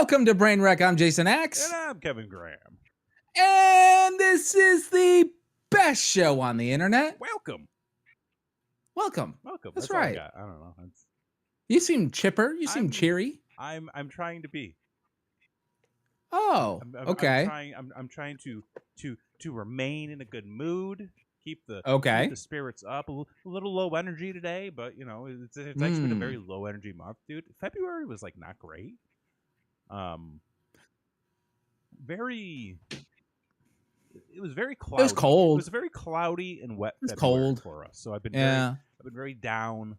Welcome to Brainwreck. I'm Jason X. And I'm Kevin Graham. And this is the best show on the internet. Welcome. That's right. All I got. I don't know. You seem chipper. You seem cheery. I'm trying to be. Oh, okay. I'm trying to remain in a good mood. Keep the spirits up. A little low energy today, but you know it's actually been a very low energy month, dude. February was like not great. It was very cloudy. It was cold. It was very cloudy and wet. It's February cold for us. So I've been very down,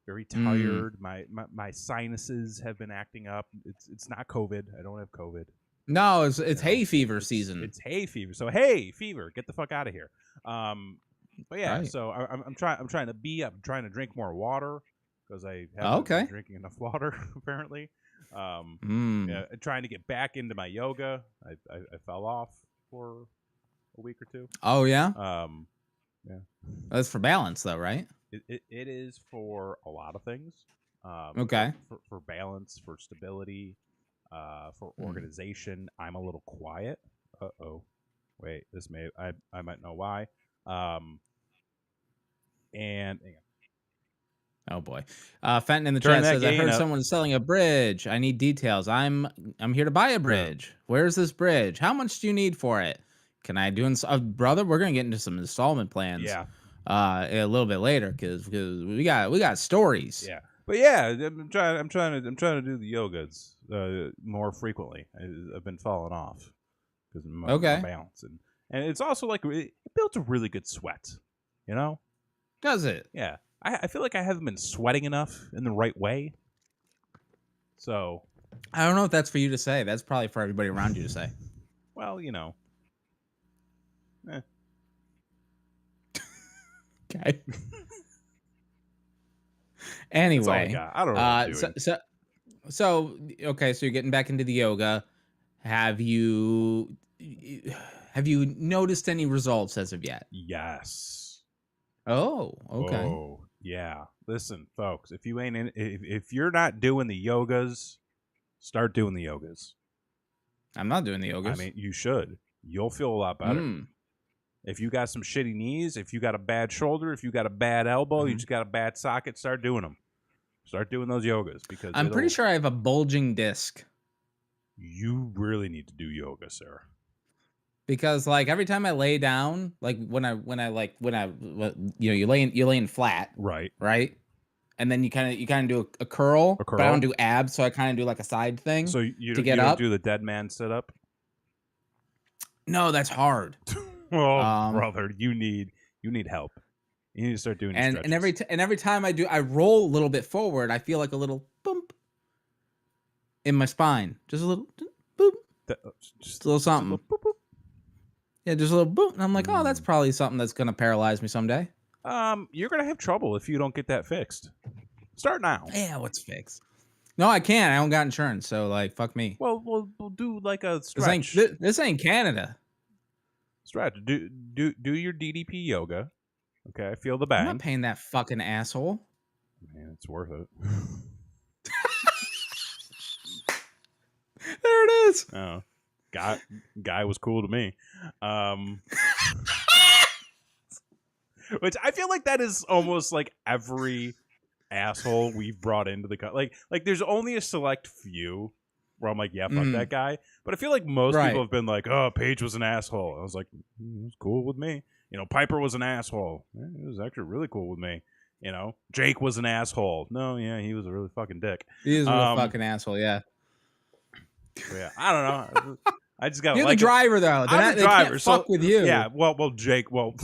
very tired. My sinuses have been acting up. It's not COVID. I don't have COVID. No, it's hay fever season. It's hay fever. So hay fever, get the fuck out of here. But yeah, right. So I'm trying to drink more water because I haven't been drinking enough water apparently. Yeah, trying to get back into my yoga. I fell off for a week or two. Oh yeah. Yeah. That's for balance though, right? It is for a lot of things. For balance, for stability, for organization. I'm a little quiet. Wait, I might know why. And oh boy, Fenton in the chat says, "I heard someone is selling a bridge. I need details. I'm here to buy a bridge. Where's this bridge? How much do you need for it? Can I do brother? We're gonna get into some installment plans. Yeah. A little bit later because we got stories. Yeah, but yeah, I'm trying to do the yogas more frequently. I've been falling off because of my balance, and it's also like it builds a really good sweat. You know? Does it? Yeah. I feel like I haven't been sweating enough in the right way. So I don't know if that's for you to say. That's probably for everybody around you to say. Well, you know. Okay. Anyway, I don't know what I'm doing. So you're getting back into the yoga. Have you noticed any results as of yet? Yes. Oh, okay. Oh, yeah. Listen, folks, if you're not doing the yogas, start doing the yogas. I'm not doing the yogas. I mean, you should. You'll feel a lot better. If you got some shitty knees, if you got a bad shoulder, if you got a bad elbow, you just got a bad socket, start doing them. Start doing those yogas because I'm pretty sure I have a bulging disc. You really need to do yoga, sir. Because like every time I lay down, like when you laying flat, right, and then you kind of do a curl, but I don't do abs, so I kind of do like a side thing. So you don't do the dead man sit up? No, that's hard. Oh, brother, you need help. You need to start doing and every time I do, I roll a little bit forward. I feel like a little bump in my spine, just a little boop, just a little something. Just a little boop, boop. Yeah, just a little boop, and I'm like, oh, that's probably something that's gonna paralyze me someday. You're gonna have trouble if you don't get that fixed. Start now. Yeah, what's fixed? No, I can't. I don't got insurance, so like, fuck me. Well, we'll do like a stretch. This ain't Canada. Stretch. Do your DDP yoga. Okay, feel the bang. I'm not paying that fucking asshole. Man, it's worth it. There it is. Oh, guy was cool to me. Which I feel like that is almost like every asshole we've brought into the like there's only a select few where I'm like, yeah, fuck that guy. But I feel like most people have been like, oh, Paige was an asshole. I was like, it was cool with me. You know, Piper was an asshole. Yeah, it was actually really cool with me. You know, Jake was an asshole. No, yeah, he was a really fucking dick. He is a real fucking asshole, yeah. Yeah, I don't know. I just got. You're the driver, though. I'm the driver. Can't fuck with you. Yeah. Well, Jake. Well,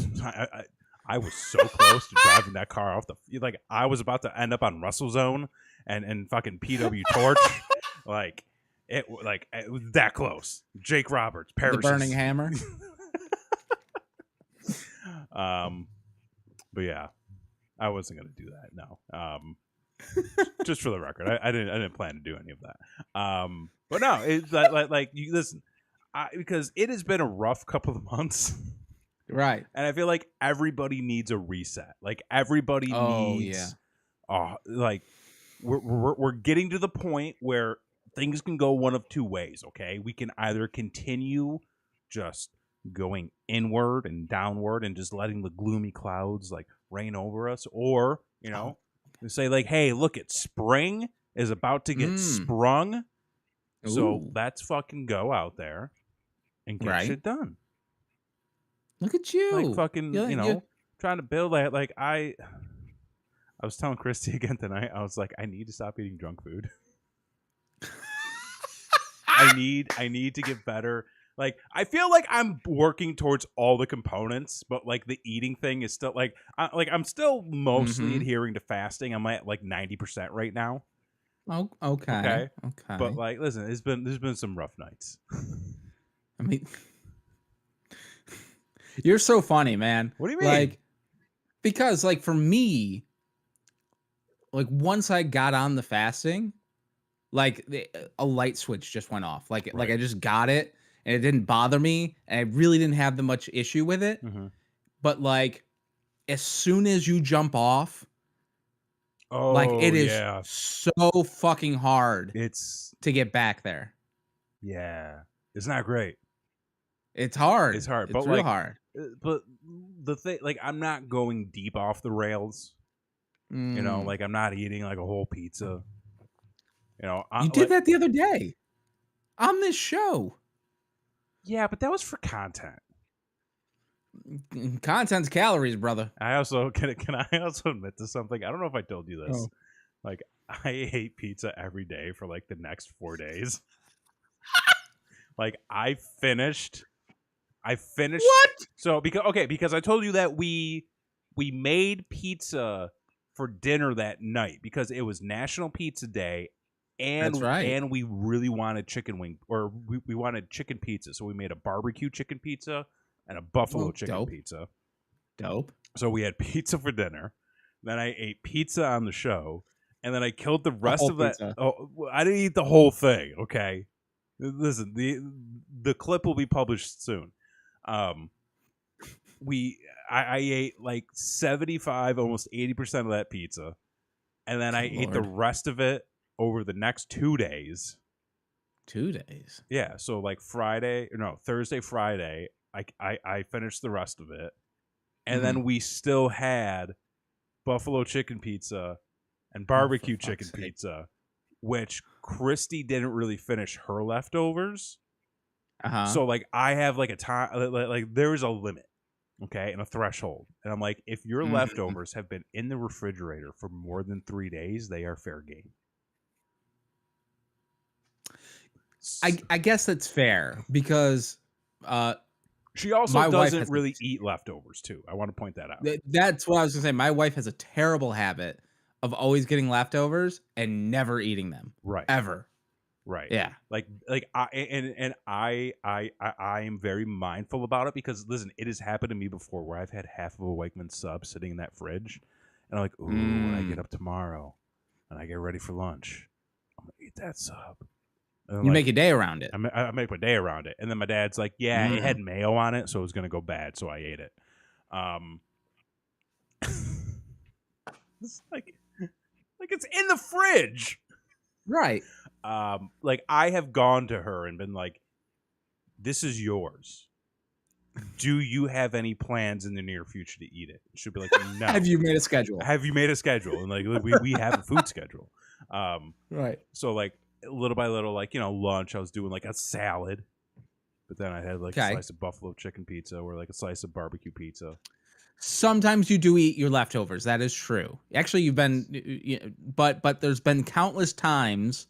I was so close to driving that car off the. Like, I was about to end up on Russell Zone and fucking PW Torch. It was that close. Jake Roberts, Paris. The burning hammer. But yeah, I wasn't gonna do that. No. Just for the record, I didn't plan to do any of that. But no, it's like you listen, because it has been a rough couple of months, right? And I feel like everybody needs a reset. Like everybody needs. Like we're getting to the point where things can go one of two ways, okay? We can either continue just going inward and downward and just letting the gloomy clouds like rain over us, or, you know, say like, hey, look, it's spring is about to get sprung. So let's fucking go out there and get shit done. Look at you. Like fucking, you know, trying to build that. Like I was telling Christy again tonight, I was like, I need to stop eating junk food. I need to get better. Like, I feel like I'm working towards all the components, but like the eating thing is still like I'm still mostly adhering to fasting. I'm at like 90% right now. Oh, okay. But like, listen, there's been some rough nights. I mean, you're so funny, man. What do you mean? Like, because like for me, like once I got on the fasting, like a light switch just went off. Like I just got it and it didn't bother me, and I really didn't have that much issue with it. But like, as soon as you jump off, like it is so fucking hard. It's to get back there. Yeah, it's not great. It's hard. It's hard. It's but real like, hard. But the thing, like, I'm not going deep off the rails. You know, like I'm not eating like a whole pizza. You know, you did that the other day on this show. Yeah, but that was for content. Content's calories, brother. I also can I also admit to something? I don't know if I told you this. Like, I ate pizza every day for like the next 4 days. Like I finished. What? So because I told you that we made pizza for dinner that night because it was National Pizza Day. And, that's right. And we really wanted chicken wing, or we wanted chicken pizza. So we made a barbecue chicken pizza and a buffalo chicken pizza. Dope. So we had pizza for dinner. Then I ate pizza on the show. And then I killed the rest of that. Pizza. Oh, I didn't eat the whole thing. Okay. Listen, the clip will be published soon. I ate like 75, almost 80% of that pizza. And then I ate the rest of it over the next 2 days. 2 days? Yeah. So like Thursday, Friday, I finished the rest of it. And then we still had buffalo chicken pizza and barbecue chicken pizza, which Christy didn't really finish her leftovers. So like I have like a time, like there's a limit, okay, and a threshold. And I'm like, if your leftovers have been in the refrigerator for more than 3 days, they are fair game. I guess that's fair because she also doesn't really eat leftovers too. I want to point that out. That's what I was gonna say. My wife has a terrible habit of always getting leftovers and never eating them. Right. Ever. Right. Yeah. Like I am very mindful about it because listen, it has happened to me before where I've had half of a Wegman sub sitting in that fridge, and I'm like, ooh, when I get up tomorrow and I get ready for lunch, I'm gonna eat that sub. You make a day around it. I make my day around it, and then my dad's like, "Yeah, it had mayo on it, so it was gonna go bad, so I ate it." It's like it's in the fridge, right? Like I have gone to her and been like, "This is yours. Do you have any plans in the near future to eat it?" She'll be like, "No." Have you made a schedule? Have you made a schedule? And like we have a food schedule. Right. So like. Little by little, like, you know, lunch, I was doing like a salad, but then I had like a slice of buffalo chicken pizza or like a slice of barbecue pizza. Sometimes you do eat your leftovers. That is true. Actually, you've been, but there's been countless times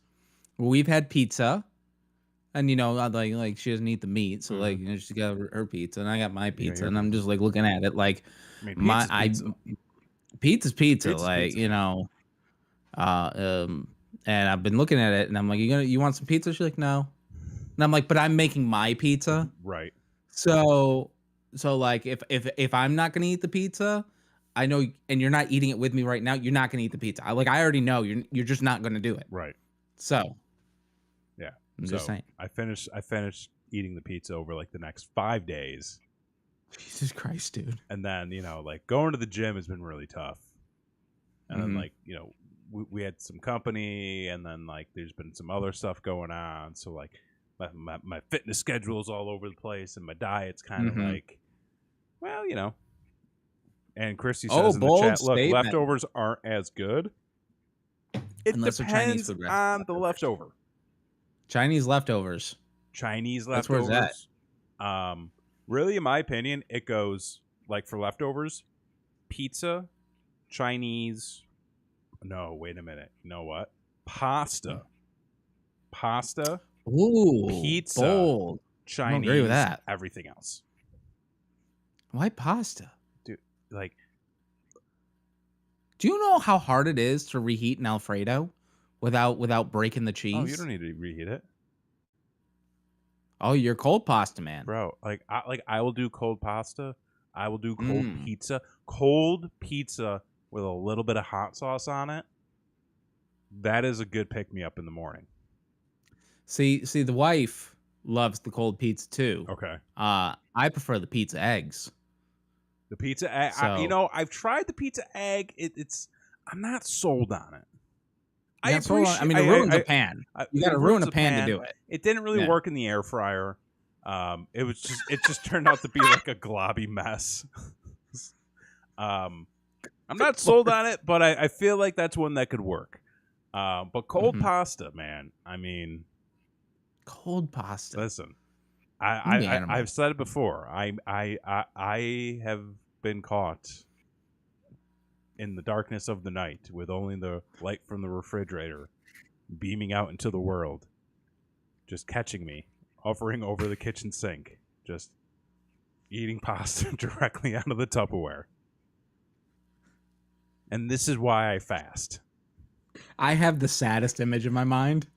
where we've had pizza, and you know, like she doesn't eat the meat, so like, you know, she got her pizza, and I got my pizza, and I'm just like looking at it like pizza's pizza, like pizza. You know, and I've been looking at it, and I'm like, you want some pizza? She's like, no. And I'm like, but I'm making my pizza. Right. So like, if I'm not gonna eat the pizza, I know, and you're not eating it with me right now, you're not gonna eat the pizza. I already know you're just not gonna do it. Right. So. Yeah. I'm just saying. I finished eating the pizza over like the next 5 days. Jesus Christ, dude. And then, you know, like going to the gym has been really tough. And then like, you know, we had some company, and then like there's been some other stuff going on. So like my fitness schedule's all over the place, and my diet's kind of like, well, you know. And Christy says in the chat, look, leftovers aren't as good. It Unless depends on the leftover. Chinese leftovers. That's where it's at. Really, in my opinion, it goes like for leftovers, pizza, Chinese. No, wait a minute. You know what? Pasta. Ooh, pizza. Bold. Chinese. I don't agree with that. Everything else. Why pasta? Dude, like. Do you know how hard it is to reheat an Alfredo without breaking the cheese? Oh, you don't need to reheat it. Oh, you're cold pasta man, bro. I will do cold pasta. I will do cold pizza. Cold pizza with a little bit of hot sauce on it. That is a good pick me up in the morning. See, the wife loves the cold pizza too. Okay. I prefer the pizza eggs. The pizza egg, so, I've tried the pizza egg. I'm not sold on it. It ruins a pan. You got to ruin a pan to do it. It didn't really work in the air fryer. It just turned out to be like a globby mess. I'm not sold on it, but I feel like that's one that could work. But cold pasta, man. I mean, cold pasta. Listen. I've said it before. I have been caught in the darkness of the night with only the light from the refrigerator beaming out into the world, just catching me, hovering over the kitchen sink, just eating pasta directly out of the Tupperware. And this is why I fast. I have the saddest image in my mind,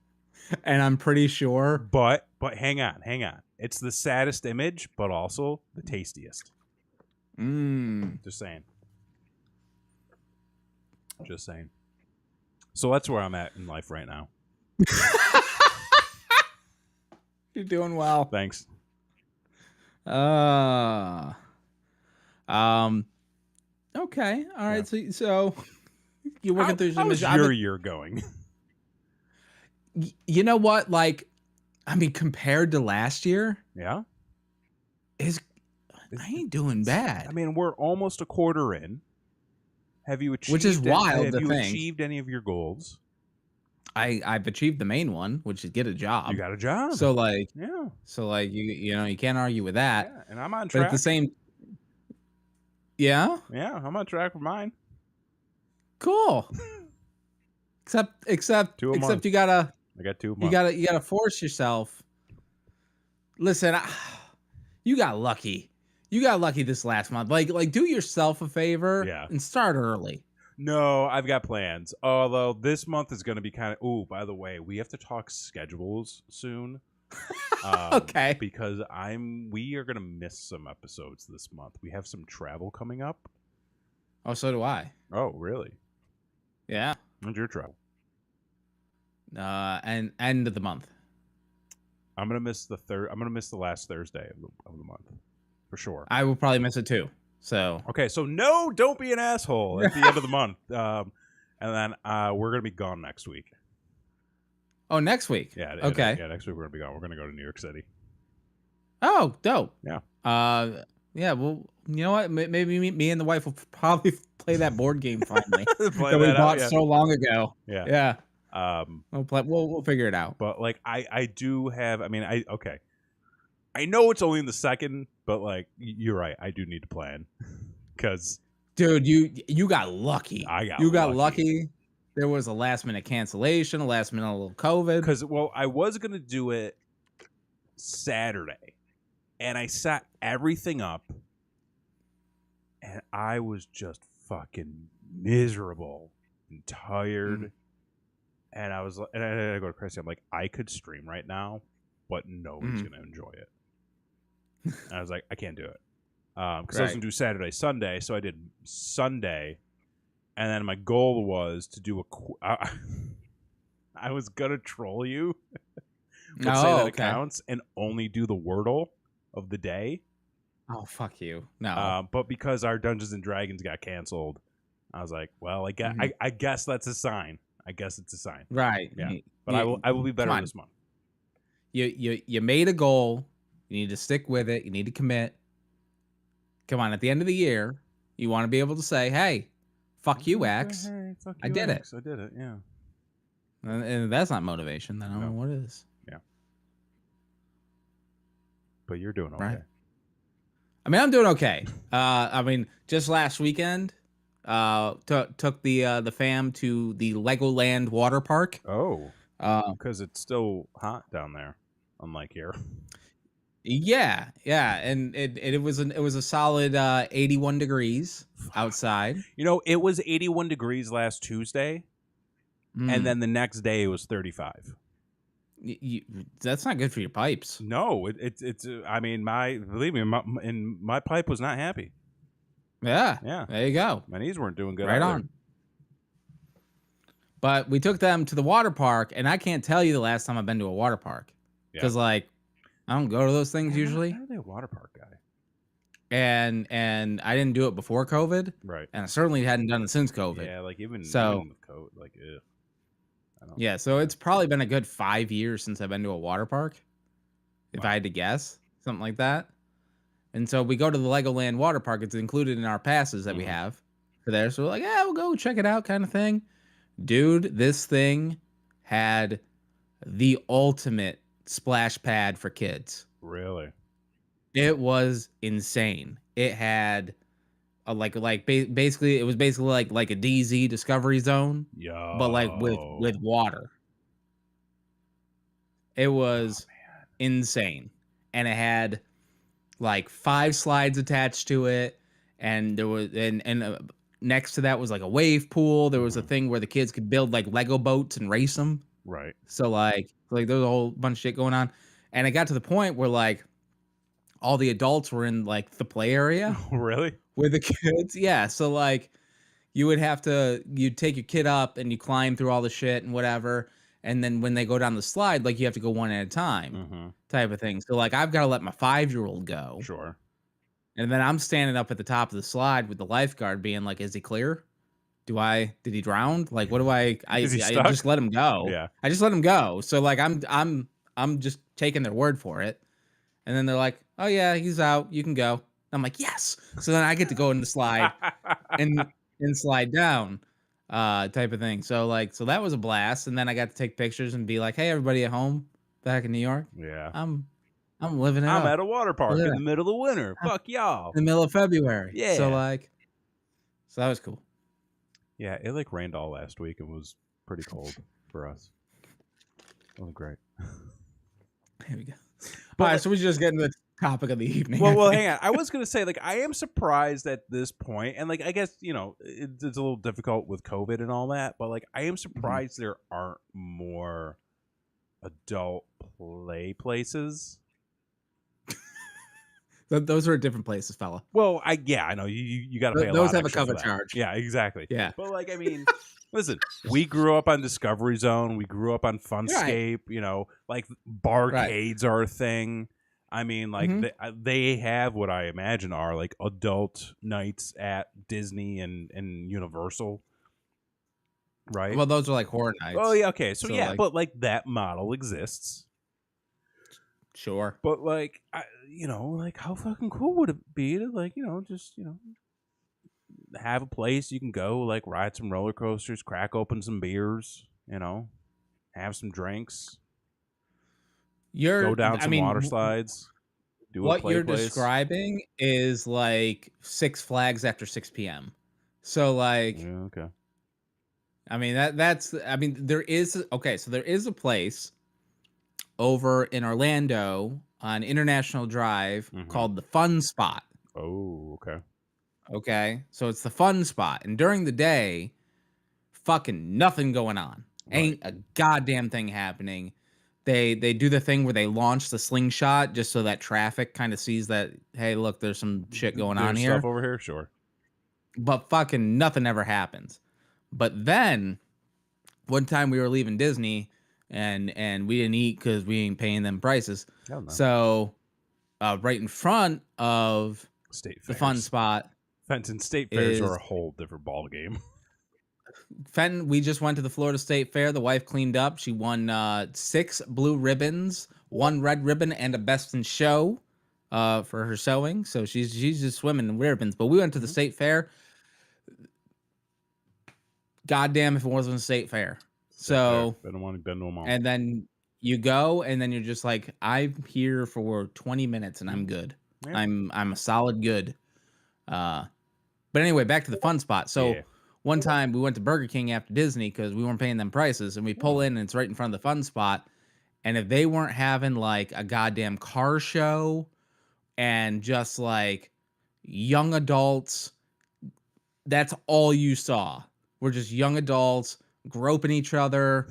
and I'm pretty sure. But hang on. It's the saddest image, but also the tastiest. Just saying. So that's where I'm at in life right now. You're doing well. Thanks. Okay. All right. Yeah. So you're working through some. How's your year going? You know what? Like, I mean, compared to last year, yeah, I ain't doing bad. I mean, we're almost a quarter in. Have you achieved? Which is wild. Have you achieved any of your goals? I've achieved the main one, which is get a job. You got a job. So like, yeah. So like, you can't argue with that. Yeah, and I'm on track. But at the same. Yeah. Yeah, I'm on track for mine. Cool. Except you gotta. I got 2 months. You gotta force yourself. Listen, you got lucky. You got lucky this last month. Like do yourself a favor and start early. No, I've got plans. Although this month is going to be kind of. Oh, by the way, we have to talk schedules soon. Okay. Because we are going to miss some episodes this month. We have some travel coming up. Oh, so do I. Oh, really? Yeah. When's your travel? And end of the month. I'm gonna miss the last Thursday of the month, for sure. I will probably miss it too. So okay, so no, don't be an asshole at the end of the month. And then we're gonna be gone next week. Oh, next week? Yeah. Okay. Yeah, next week we're gonna be gone. We're gonna go to New York City. Oh, dope. Yeah. Yeah. Well, you know what? Maybe me and the wife will probably play that board game finally that we bought so long ago. Yeah. Yeah. We'll figure it out. But like I do have. I mean, I know it's only in the second, but like you're right. I do need to plan because, dude, you got lucky. You got lucky. There was a last minute cancellation, a last minute little COVID. Because I was gonna do it Saturday, and I set everything up, and I was just fucking miserable and tired. And I was, and I go to Chrissy. I'm like, I could stream right now, but nobody's gonna enjoy it. And I was like, I can't do it because I was gonna do Saturday, Sunday. So I did Sunday, and then my goal was to do I was gonna troll you. Let's say that it counts, and only do the Wordle of the day. Oh, fuck you! No, but because our Dungeons and Dragons got canceled, I was like, well, I guess that's a sign. I guess it's a sign. Right. Yeah. But I will be better this month. You made a goal. You need to stick with it. You need to commit. Come on, at the end of the year, you want to be able to say, "Hey, fuck you, X. Hey, fuck I you, did X. I did it." Yeah. And that's not motivation. Then I don't know what is. Yeah. But you're doing okay. Right. I mean, I'm doing okay. I mean, just last weekend, took the fam to the Legoland water park. Oh. Because it's still hot down there, unlike here. Yeah, and it was a solid 81 degrees outside. You know, it was 81 degrees last Tuesday, and then the next day it was 35. That's not good for your pipes. No, it's. I mean, believe me, my pipe was not happy. Yeah. There you go. My knees weren't doing good. Right either. on. But we took them to the water park, and I can't tell you the last time I've been to a water park because like I don't go to those things usually. I'm not really a water park guy. And I didn't do it before COVID, right? And I certainly hadn't done it since COVID. Yeah, like even with COVID, like yeah. So it's probably been a good 5 years since I've been to a water park, if I had to guess, something like that. And so we go to the Legoland water park. It's included in our passes that we have for there. So we're like, yeah, we'll go check it out, kind of thing. Dude, this thing had the ultimate splash pad for kids. Really? It was insane. It had basically it was basically like a DZ Discovery Zone, but like with water. It was insane, and it had like 5 slides attached to it, and there was and next to that was like a wave pool. There was a thing where the kids could build like Lego boats and race them. Right. So like there was a whole bunch of shit going on, and it got to the point where like all the adults were in like the play area. Really? With the kids. Yeah. So like you'd take your kid up and you climb through all the shit and whatever. And then when they go down the slide, like you have to go one at a time type of thing. So like I've got to let my 5-year-old go. Sure. And then I'm standing up at the top of the slide with the lifeguard being like, is he clear? Did he drown? Like, what do I just let him go. Yeah. I just let him go. So like, I'm just taking their word for it. And then they're like, oh yeah, he's out. You can go. I'm like, yes. So then I get to go in the slide and slide down, type of thing. So that was a blast. And then I got to take pictures and be like, hey, everybody at home back in New York. Yeah. I'm living it up. I'm at a water park in the middle of winter. Fuck y'all. In the middle of February. Yeah. So that was cool. Yeah, it like rained all last week and was pretty cold for us. It was great. Here we go. All right, so we just get into the topic of the evening. Well, hang on. I was gonna say, like, I am surprised at this point, and like, I guess it's a little difficult with COVID and all that, but like, I am surprised there aren't more adult play places. Those are different places, fella. Well, I know you got to pay a lot. Those have a cover charge. Yeah, exactly. Yeah, but like, I mean. Listen, we grew up on Discovery Zone. We grew up on Funscape. Right. Like barcades are a thing. I mean, like they have what I imagine are like adult nights at Disney and Universal, right? Well, those are like horror nights. Oh yeah, okay. So yeah, but like that model exists. Sure. But like, like how fucking cool would it be to just have a place you can go, like ride some roller coasters, crack open some beers, have some drinks, go down some water slides. What you're describing is like Six Flags after 6 p.m. So like, okay. I mean there is a place over in Orlando on International Drive called the Fun Spot. Oh, okay. Okay, so it's the fun spot, and during the day, fucking nothing going on. Right. Ain't a goddamn thing happening. They do the thing where they launch the slingshot just so that traffic kind of sees that, hey, look, there's some shit going on here. Stuff over here, sure. But fucking nothing ever happens. But then, one time we were leaving Disney, and we didn't eat because we ain't paying them prices. No. So, right in front of the Fun Spot. Fenton State Fairs are a whole different ball game. Fenton, we just went to the Florida State Fair. The wife cleaned up. She won 6 blue ribbons, 1 red ribbon, and a best in show for her sewing. So she's just swimming in ribbons. But we went to the state fair. Goddamn if it wasn't a state fair. So I don't want to bend them all. And then you go, and then you're just like, I'm here for 20 minutes, and I'm good. Yeah. I'm a solid good. But anyway, back to the fun spot. So one time we went to Burger King after Disney because we weren't paying them prices, and we pull in, and it's right in front of the fun spot. And if they weren't having like a goddamn car show and just like young adults, that's all you saw. We're just young adults groping each other,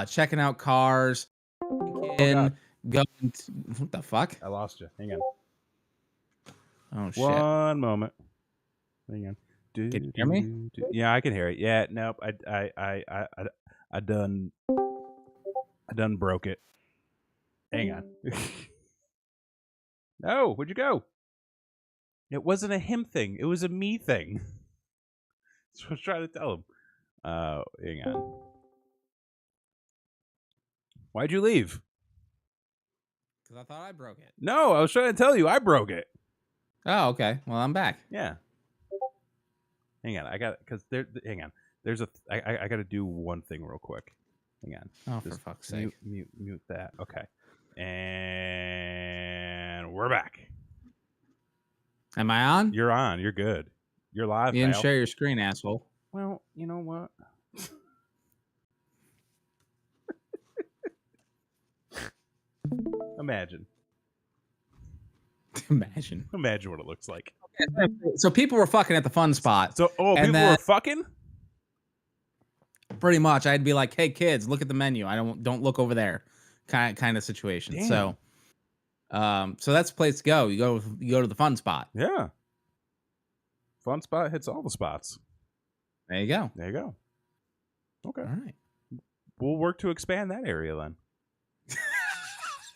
checking out cars, going. What the fuck? I lost you. Hang on. Oh shit! One moment. Hang on. Can you hear me? Yeah, I can hear it. Yeah, nope. I done broke it. Hang on. No, where'd you go? It wasn't a him thing. It was a me thing. That's what I was trying to tell him. Hang on. Why'd you leave? Because I thought I broke it. No, I was trying to tell you I broke it. Oh, okay. Well, I'm back. Yeah. Hang on. I got because there. Hang on. There's a. I got to do one thing real quick. Hang on. Oh, for fuck's sake. Mute that. Okay. And we're back. Am I on? You're on. You're good. You're live. You didn't share your screen, asshole. Well, you know what? Imagine what it looks like. So people were fucking at the fun spot. So people were fucking? Pretty much. I'd be like, hey kids, look at the menu. Don't look over there. Kind of situation. Damn. So so that's the place to go. You go to the fun spot. Yeah. Fun spot hits all the spots. There you go. Okay. All right. We'll work to expand that area then.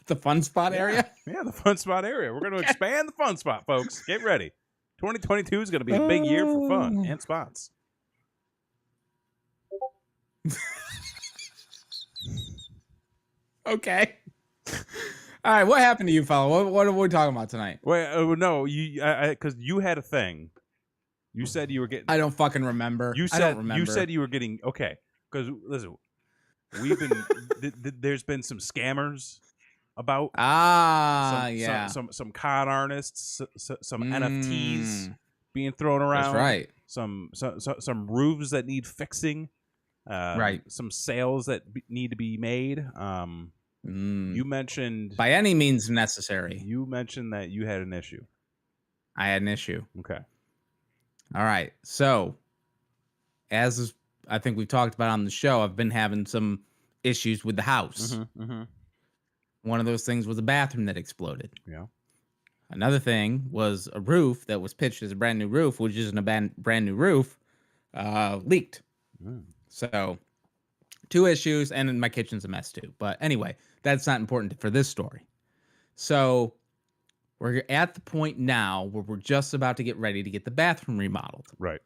The fun spot area? Yeah, the fun spot area. We're going to expand the fun spot, folks. Get ready. 2022 is going to be a big year for fun and spots. Okay. All right. What happened to you, fella? What are we talking about tonight? Wait, no, because you had a thing. You said you were getting. I don't fucking remember. I don't remember. You said you were getting. Okay, because listen, we've been. There's been some scammers about. Some con artists, some NFTs being thrown around. That's right. Some roofs that need fixing. Right. Some sales that need to be made. You mentioned by any means necessary. You mentioned that you had an issue. I had an issue. Okay. All right. So, as I think we talked about on the show, I've been having some issues with the house. One of those things was a bathroom that exploded. Yeah. Another thing was a roof that was pitched as a brand new roof, which isn't a brand new roof, leaked. So, 2 issues, and my kitchen's a mess too. But anyway, that's not important for this story. So, we're at the point now where we're just about to get ready to get the bathroom remodeled. Right.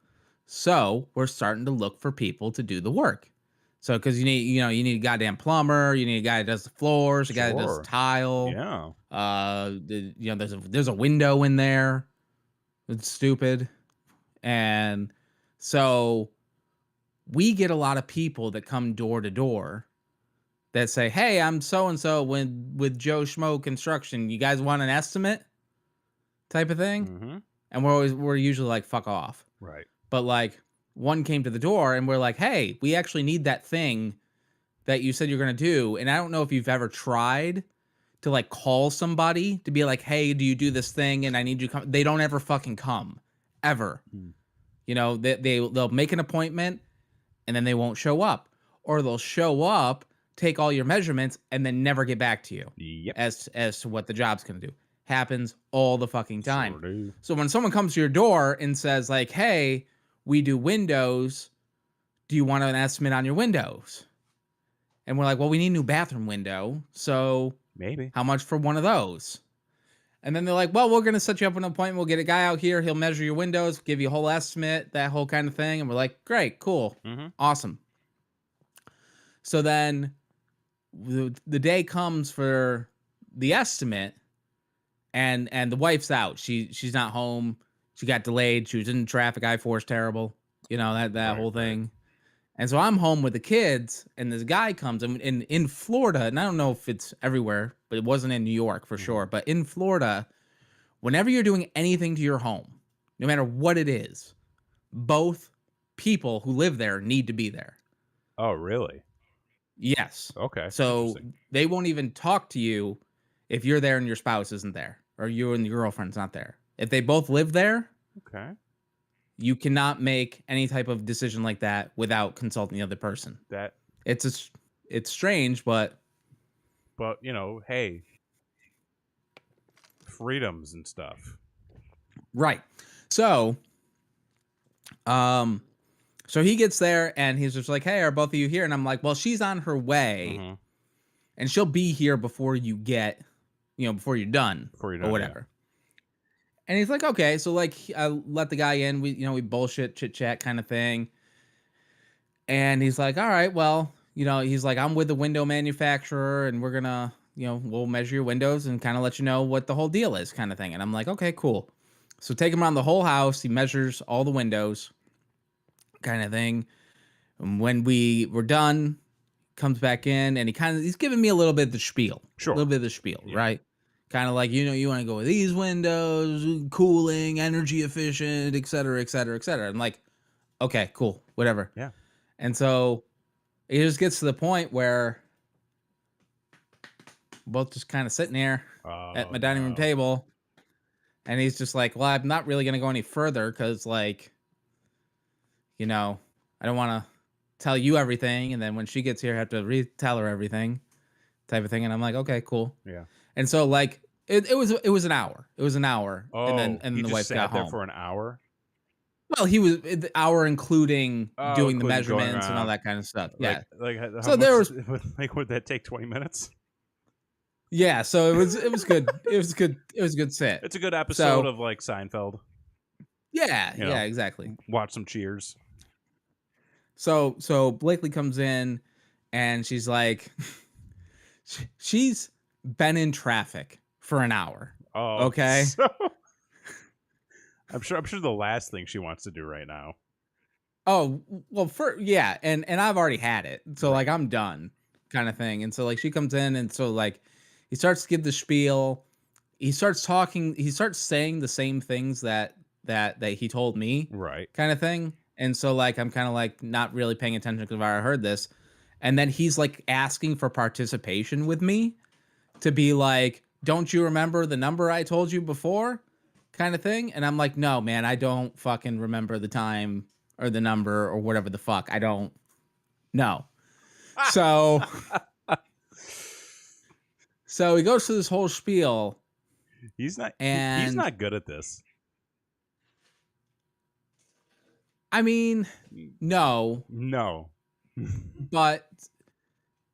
So, we're starting to look for people to do the work. So, because you need a goddamn plumber, you need a guy that does the floors, a guy that does the tile. Yeah. There's a window in there. It's stupid. And so we get a lot of people that come door to door that say, hey, I'm so-and-so with Joe Schmo Construction. You guys want an estimate? Type of thing. And we're usually like, fuck off. Right. But like, one came to the door and we're like, hey, we actually need that thing that you said you're going to do. And I don't know if you've ever tried to like call somebody to be like, hey, do you do this thing? And I need you to come. They don't ever fucking come. Ever. You know, they'll make an appointment and then they won't show up. Or they'll show up, take all your measurements, and then never get back to you. Yep. As to what the job's going to do. Happens all the fucking time. Sure do. So when someone comes to your door and says like, hey, we do windows, do you want an estimate on your windows? And we're like, well, we need a new bathroom window. So maybe how much for one of those? And then they're like, well, we're going to set you up an appointment. We'll get a guy out here. He'll measure your windows, give you a whole estimate, that whole kind of thing. And we're like, great, cool, awesome. So then the day comes for the estimate, and the wife's out. She's not home. She got delayed. She was in traffic. I-4's terrible. You know, that whole thing. Right. And so I'm home with the kids, and this guy comes in Florida, and I don't know if it's everywhere, but it wasn't in New York for sure. But in Florida, whenever you're doing anything to your home, no matter what it is, both people who live there need to be there. Oh, really? Yes. Okay. So they won't even talk to you if you're there and your spouse isn't there, or you and your girlfriend's not there. If they both live there, okay, you cannot make any type of decision like that without consulting the other person. It's strange, but you know, hey, freedoms and stuff. Right. So, so he gets there and he's just like, "Hey, are both of you here?" And I'm like, "Well, she's on her way, and she'll be here before you get, before you're done, or whatever." Yeah. And he's like, "Okay." So like, I let the guy in. We bullshit, chit chat kind of thing. And he's like, "All right, well, he's like, I'm with the window manufacturer, and we're gonna, we'll measure your windows and kind of let you know what the whole deal is, kind of thing." And I'm like, "Okay, cool." So take him around the whole house. He measures all the windows, kind of thing. And when we were done, comes back in and he's giving me a little bit of the spiel. Sure. A little bit of the spiel, yeah. Right? Kind of like, you want to go with these windows, cooling, energy efficient, et cetera, et cetera, et cetera. I'm like, okay, cool, whatever. Yeah. And so it just gets to the point where we're both just kind of sitting here at my dining room table. And he's just like, well, I'm not really going to go any further because, like, I don't want to tell you everything. And then when she gets here, I have to retell her everything type of thing. And I'm like, okay, cool. Yeah. And so, like, it was an hour. It was an hour. Oh, and then the wife got home. For an hour? Well, he was the hour including doing the measurements and all that kind of stuff. Yeah. Like so there was would that take 20 minutes? Yeah, so it was good. It was good. It was a good set. It's a good episode of like Seinfeld. Yeah, yeah, exactly. Watch some Cheers. So Blakely comes in and she's like she's been in traffic for an hour. Oh, okay. So... I'm sure the last thing she wants to do right now. Oh, well, and I've already had it. So like I'm done kind of thing. And so like she comes in and so like he starts to give the spiel. He starts talking. He starts saying the same things that he told me, right? Kind of thing. And so like I'm kind of like not really paying attention because I heard this. And then he's like asking for participation with me to be like, "Don't you remember the number I told you before?" Kind of thing. And I'm like, "No, man, I don't fucking remember the time or the number or whatever the fuck. I don't know." So. So he goes through this whole spiel. He's not good at this. I mean, no. But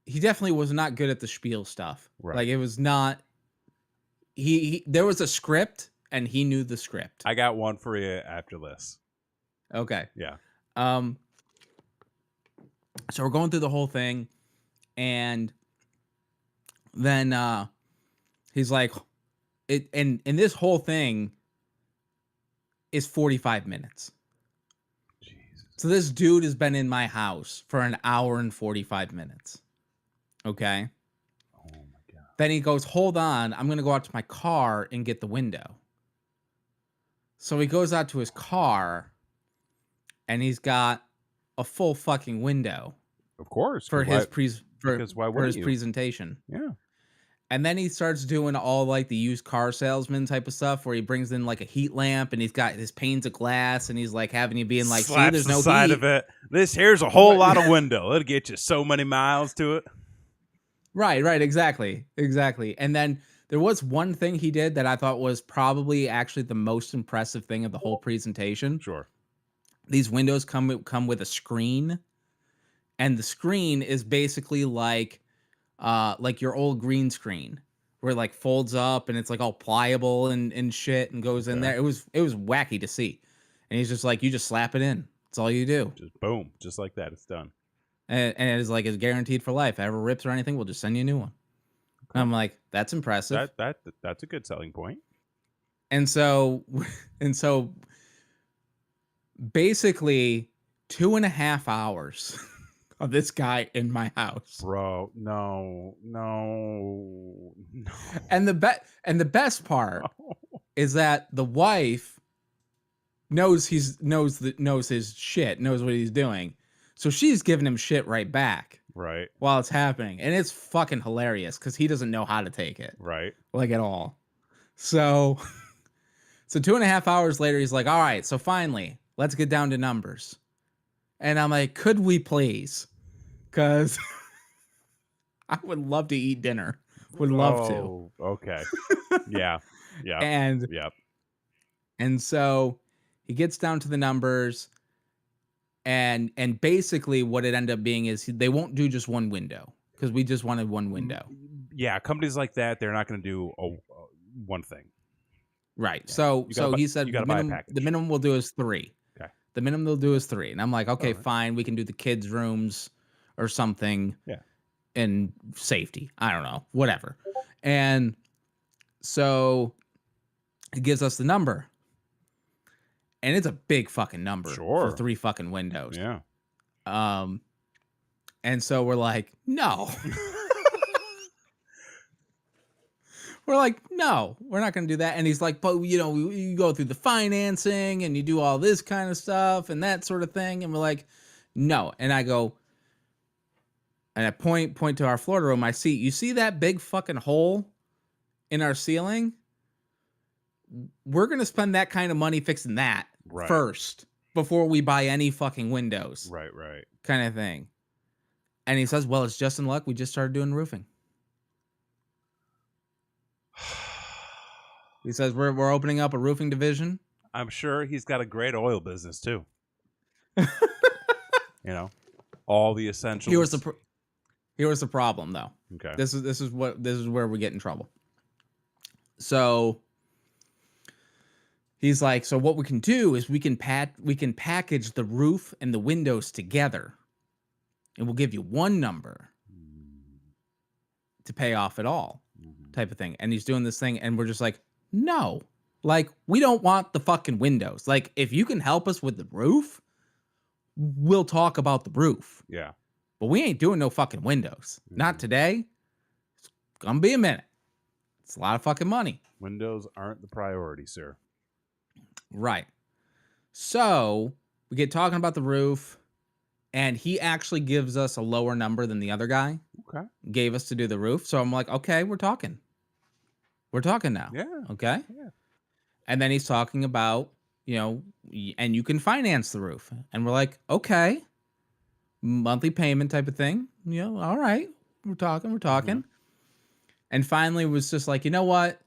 he definitely was not good at the spiel stuff. Right. Like it was not. There was a script, and he knew the script. I got one for you after this. Okay. Yeah. So we're going through the whole thing, and then he's like, and this whole thing is 45 minutes. Jesus. So this dude has been in my house for an hour and 45 minutes. Okay. Oh my God. Then he goes, "Hold on, I'm going to go out to my car and get the window." So he goes out to his car and he's got a full fucking window. Of course. For his his presentation. Yeah. And then he starts doing all like the used car salesman type of stuff where he brings in like a heat lamp and he's got his panes of glass and he's like having you being like, "See, there's no side heat of it. This here's a whole lot of window. It'll get you so many miles to it." Right, exactly. And then there was one thing he did that I thought was probably actually the most impressive thing of the whole presentation. Sure. These windows come with a screen, and the screen is basically like your old green screen, where it like folds up and it's like all pliable and shit and goes in there. It was wacky to see. And he's just like, you just slap it in. That's all you do. Just boom, just like that, it's done. And it's like it's guaranteed for life. If it ever rips or anything, we'll just send you a new one. Okay. I'm like, that's impressive. That's a good selling point. And so basically 2.5 hours of this guy in my house. Bro, no. And the best part is that the wife knows his shit, knows what he's doing. So she's giving him shit right back. Right. While it's happening. And it's fucking hilarious because he doesn't know how to take it. Right. Like at all. So 2.5 hours later, he's like, all right, so finally, let's get down to numbers. And I'm like, could we please? Because I would love to eat dinner. Would love to. Okay. Yeah. Yeah. And so he gets down to the numbers. And basically what it ended up being is they won't do just one window because we just wanted one window. Yeah, companies like that, they're not going to do one thing. Right. Yeah. So he said the minimum we'll do is 3. Okay. The minimum they'll do is 3. And I'm like, okay, fine. We can do the kids' rooms or something. Yeah. In safety. I don't know. Whatever. And so he gives us the number. And it's a big fucking number for 3 fucking windows. Yeah. And so we're like, no. We're like, no, we're not going to do that. And he's like, but you go through the financing and you do all this kind of stuff and that sort of thing. And we're like, no. And I go, and I point to our Florida room. I see, you see that big fucking hole in our ceiling? We're going to spend that kind of money fixing that first before we buy any fucking windows. Right. Kind of thing. And he says, well, it's just in luck. We just started doing roofing. He says, we're opening up a roofing division. I'm sure he's got a great oil business too. All the essentials. Here's the problem though. Okay. This is where we get in trouble. So he's like, so what we can do is we can package the roof and the windows together, and we'll give you one number to pay off it all, type of thing. And he's doing this thing, and we're just like, no, like we don't want the fucking windows. Like if you can help us with the roof, we'll talk about the roof. Yeah. But we ain't doing no fucking windows. Not today. It's gonna be a minute. It's a lot of fucking money. Windows aren't the priority, sir. Right. So we get talking about the roof, and he actually gives us a lower number than the other guy. Okay. Gave us to do the roof. So I'm like, okay, we're talking. We're talking now. Yeah. Okay. Yeah. And then he's talking about, and you can finance the roof. And we're like, okay. Monthly payment type of thing. All right. We're talking. And finally it was just like, you know what?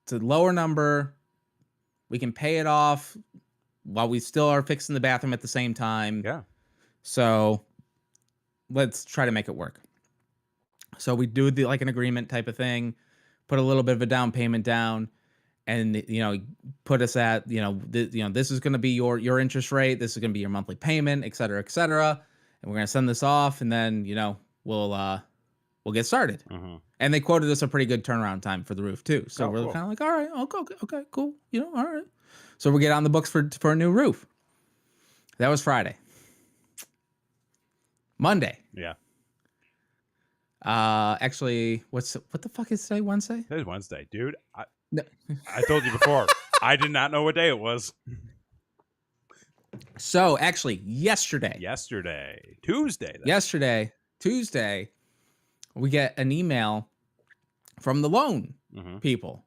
It's a lower number. We can pay it off while we still are fixing the bathroom at the same time. Yeah. So let's try to make it work. So we do the an agreement type of thing, put a little bit of a down payment down, and put us at this is going to be your interest rate, this is going to be your monthly payment, et cetera, and we're going to send this off, and then we'll get started. And they quoted us a pretty good turnaround time for the roof too, so we're kind of like, all right, okay, cool, all right. So we get on the books for a new roof. That was Friday. Monday. Yeah. Actually, what the fuck is today? Wednesday? Today's Wednesday, dude. I told you before. I did not know what day it was. So actually, Tuesday, we get an email from the loan people,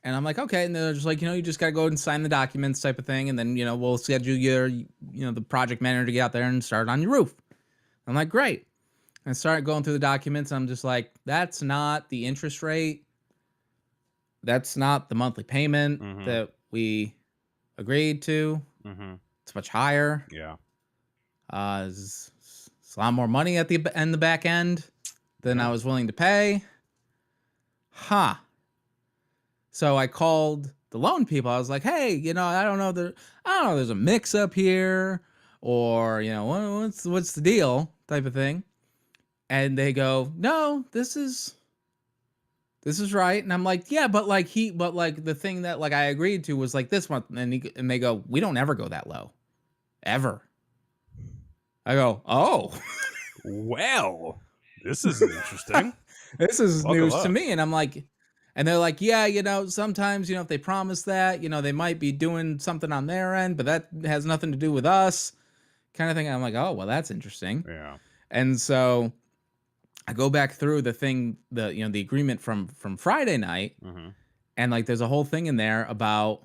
and I'm like, okay, and they're just like, you just got to go and sign the documents, type of thing, and then we'll schedule your the project manager to get out there and start on your roof. I'm like, great. And I started going through the documents, and I'm just like, that's not the interest rate. That's not the monthly payment that we agreed to. It's much higher. Yeah. It's a lot more money at the back end than I was willing to pay. huh. So I called the loan people. I was like, hey, I don't know, there's a mix up here, or, what's the deal type of thing. And they go, no, this is right. And I'm like, yeah, but like the thing that like I agreed to was like this month. And they go, we don't ever go that low, ever. I go, oh, well, this is interesting. This is news to me. And I'm like, and they're like, yeah, sometimes, if they promise that, they might be doing something on their end, but that has nothing to do with us, kind of thing. And I'm like, oh, well, that's interesting. Yeah. And so I go back through the thing, the agreement from Friday night, and like there's a whole thing in there about,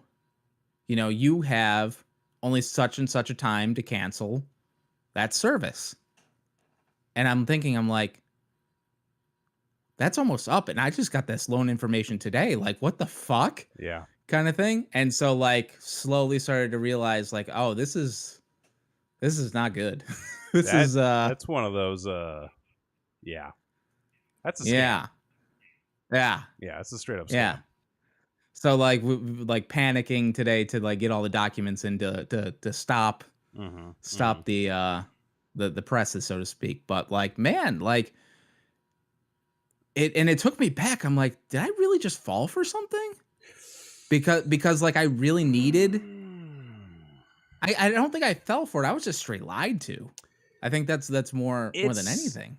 you have only such and such a time to cancel that service. And I'm like, that's almost up, and I just got this loan information today. Like, what the fuck? Yeah. Kind of thing. And so like slowly started to realize like, oh, this is not good. That's one of those yeah. That's a scam. Yeah. Yeah, it's a straight up scam. Yeah. So like like panicking today to like get all the documents in to stop the presses, so to speak. But like, man, like it took me back. I'm like, did I really just fall for something? Because like I really needed. I don't think I fell for it. I was just straight lied to. I think that's more than anything.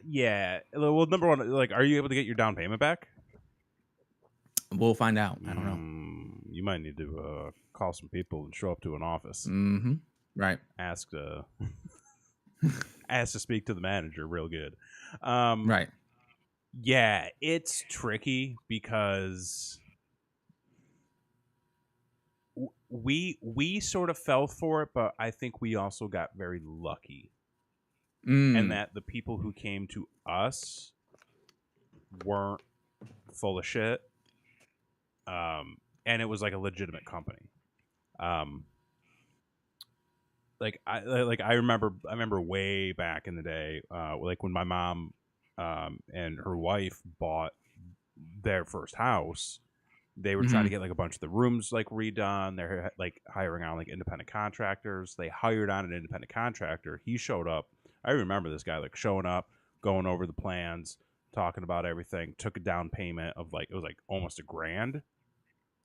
Yeah. Well, number one, like, are you able to get your down payment back? We'll find out. I don't know. You might need to call some people and show up to an office. Mm-hmm. Right. Ask to speak to the manager real good. Right. Yeah, it's tricky because we sort of fell for it, but I think we also got very lucky. And that the people who came to us weren't full of shit. And it was like a legitimate company. I remember way back in the day, like when my mom and her wife bought their first house, they were trying to get like a bunch of the rooms like redone. They're like hiring on like independent contractors. They hired on an independent contractor. He showed up. I remember this guy like showing up, going over the plans, talking about everything, took a down payment of like, it was like almost $1,000.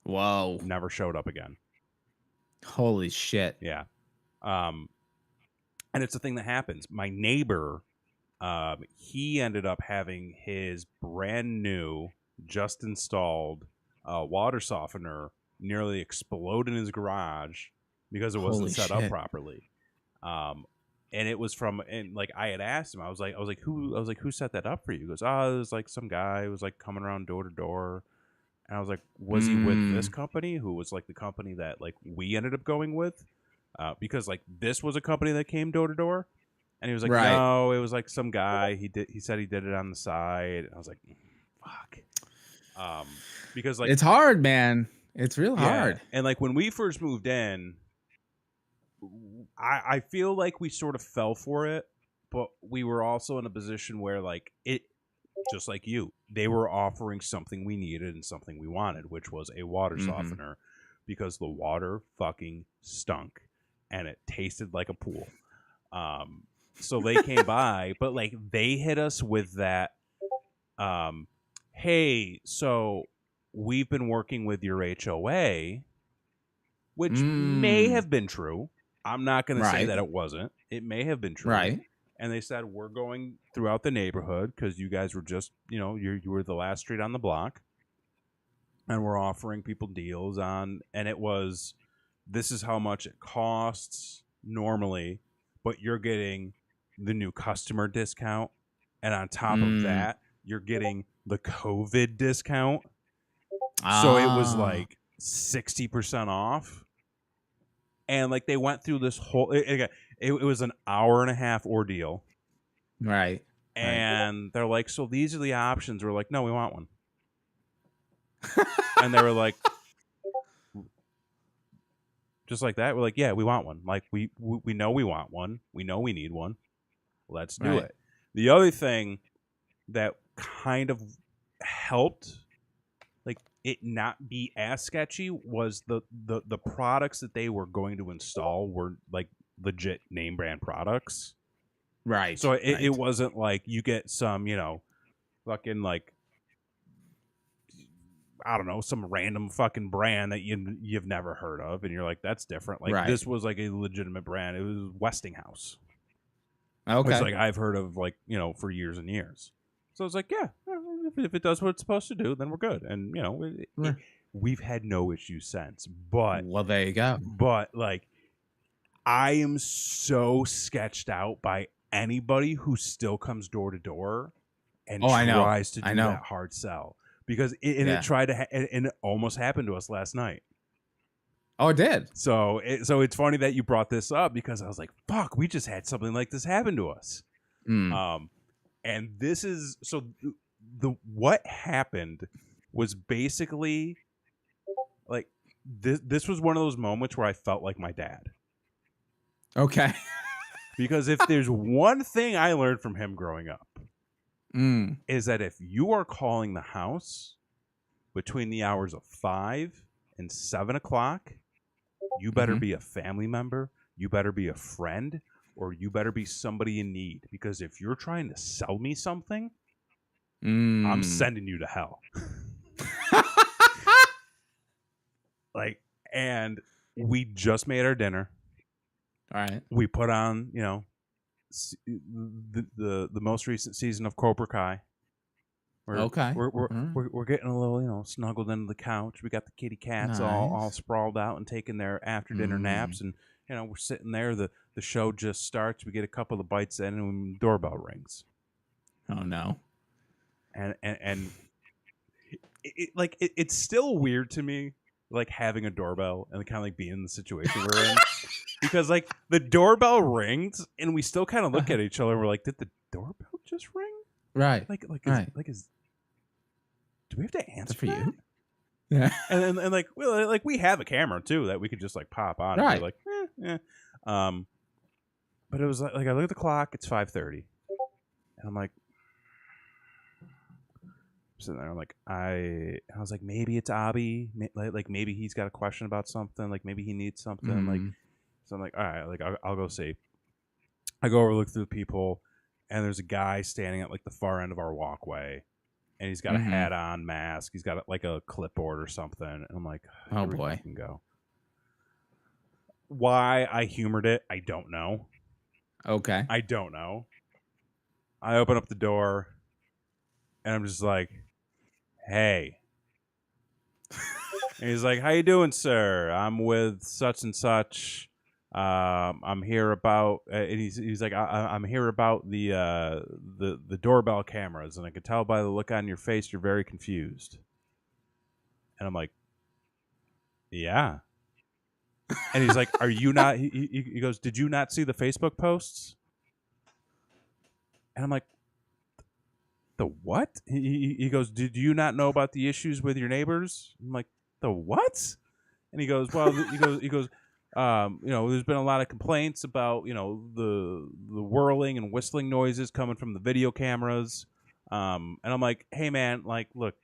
Whoa. Never showed up again. Holy shit. Yeah. And it's a thing that happens. My neighbor, he ended up having his brand new, just installed water softener nearly explode in his garage because it wasn't set up properly. And it was from, and like I had asked him, I was like, who set that up for you? He goes, oh, it was like some guy who was like coming around door to door. And I was like, was he with this company, who was like the company that like we ended up going with? Because like this was a company that came door to door. And he was like, no, it was like some guy. He said he did it on the side. And I was like, fuck. Because like, it's hard, man. It's real hard. And like when we first moved in, I feel like we sort of fell for it, but we were also in a position where like it, just like you, they were offering something we needed and something we wanted, which was a water softener, because the water fucking stunk and it tasted like a pool. So they came by, but like they hit us with that, hey, so we've been working with your HOA, which may have been true. I'm not going to say that it wasn't. It may have been true. Right. And they said, we're going throughout the neighborhood because you guys were just, you were the last street on the block. And we're offering people deals on, and it was, this is how much it costs normally, but you're getting the new customer discount. And on top of that, you're getting the COVID discount. So it was like 60% off. And like they went through this whole, it was an hour and a half ordeal. Right. And they're like, so these are the options. We're like, no, we want one. And they were like, just like that. We're like, yeah, we want one. Like we know we want one. We know we need one. Let's do it. The other thing that kind of helped like it not be as sketchy was the products that they were going to install were like legit name brand products. Right. So it wasn't like you get some, fucking like, I don't know, some random fucking brand that you've never heard of, and you're like, that's different. Like this was like a legitimate brand. It was Westinghouse. Okay. Which like I've heard of like, for years and years. So I was like, yeah, if it does what it's supposed to do, then we're good. And we've had no issues since. But well, there you go. But like, I am so sketched out by anybody who still comes door to door and tries to do that hard sell, because it tried to and it almost happened to us last night. Oh, it did. So it's funny that you brought this up, because I was like, fuck, we just had something like this happen to us. And this is so what happened was basically like this was one of those moments where I felt like my dad. Okay. Because if there's one thing I learned from him growing up, is that if you are calling the house between the hours of 5 and 7 o'clock, you better be a family member, you better be a friend, or you better be somebody in need. Because if you're trying to sell me something, I'm sending you to hell. Like, and we just made our dinner. All right. We put on, the most recent season of Cobra Kai. We're getting a little, snuggled into the couch. We got the kitty cats all sprawled out and taking their after dinner naps, and we're sitting there. The show just starts. We get a couple of bites in, and the doorbell rings. Oh no! And it's still weird to me, like having a doorbell and kind of like being in the situation we're in. Because like the doorbell rings and we still kind of look at each other and we're like, did the doorbell just ring? Right. Do we have to answer for that? you? Yeah. And like, well, like we have a camera too that we could just like pop on. Right. And be like, but it was like I look at the clock, it's 5:30, and I'm like, sitting there, I'm like, I was like, maybe it's Abby, like maybe he's got a question about something, like maybe he needs something, like. So I'm like, all right, like I'll go see. I go over, look through the people, and there's a guy standing at like the far end of our walkway, and he's got a hat on, mask. He's got like a clipboard or something, and I'm like, oh boy, I can go. Why I humored it, I don't know. Okay, I don't know. I open up the door, and I'm just like, hey. And he's like, how you doing, sir? I'm with such and such. I'm here about, and he's like, I'm here about the doorbell cameras, and I can tell by the look on your face you're very confused. And I'm like, yeah. And he's like, are you not? He goes, did you not see the Facebook posts? And I'm like, the what? He goes, did you not know about the issues with your neighbors? I'm like, the what? And he goes, well, he goes. There's been a lot of complaints about, the whirling and whistling noises coming from the video cameras. And I'm like, hey man, like, look,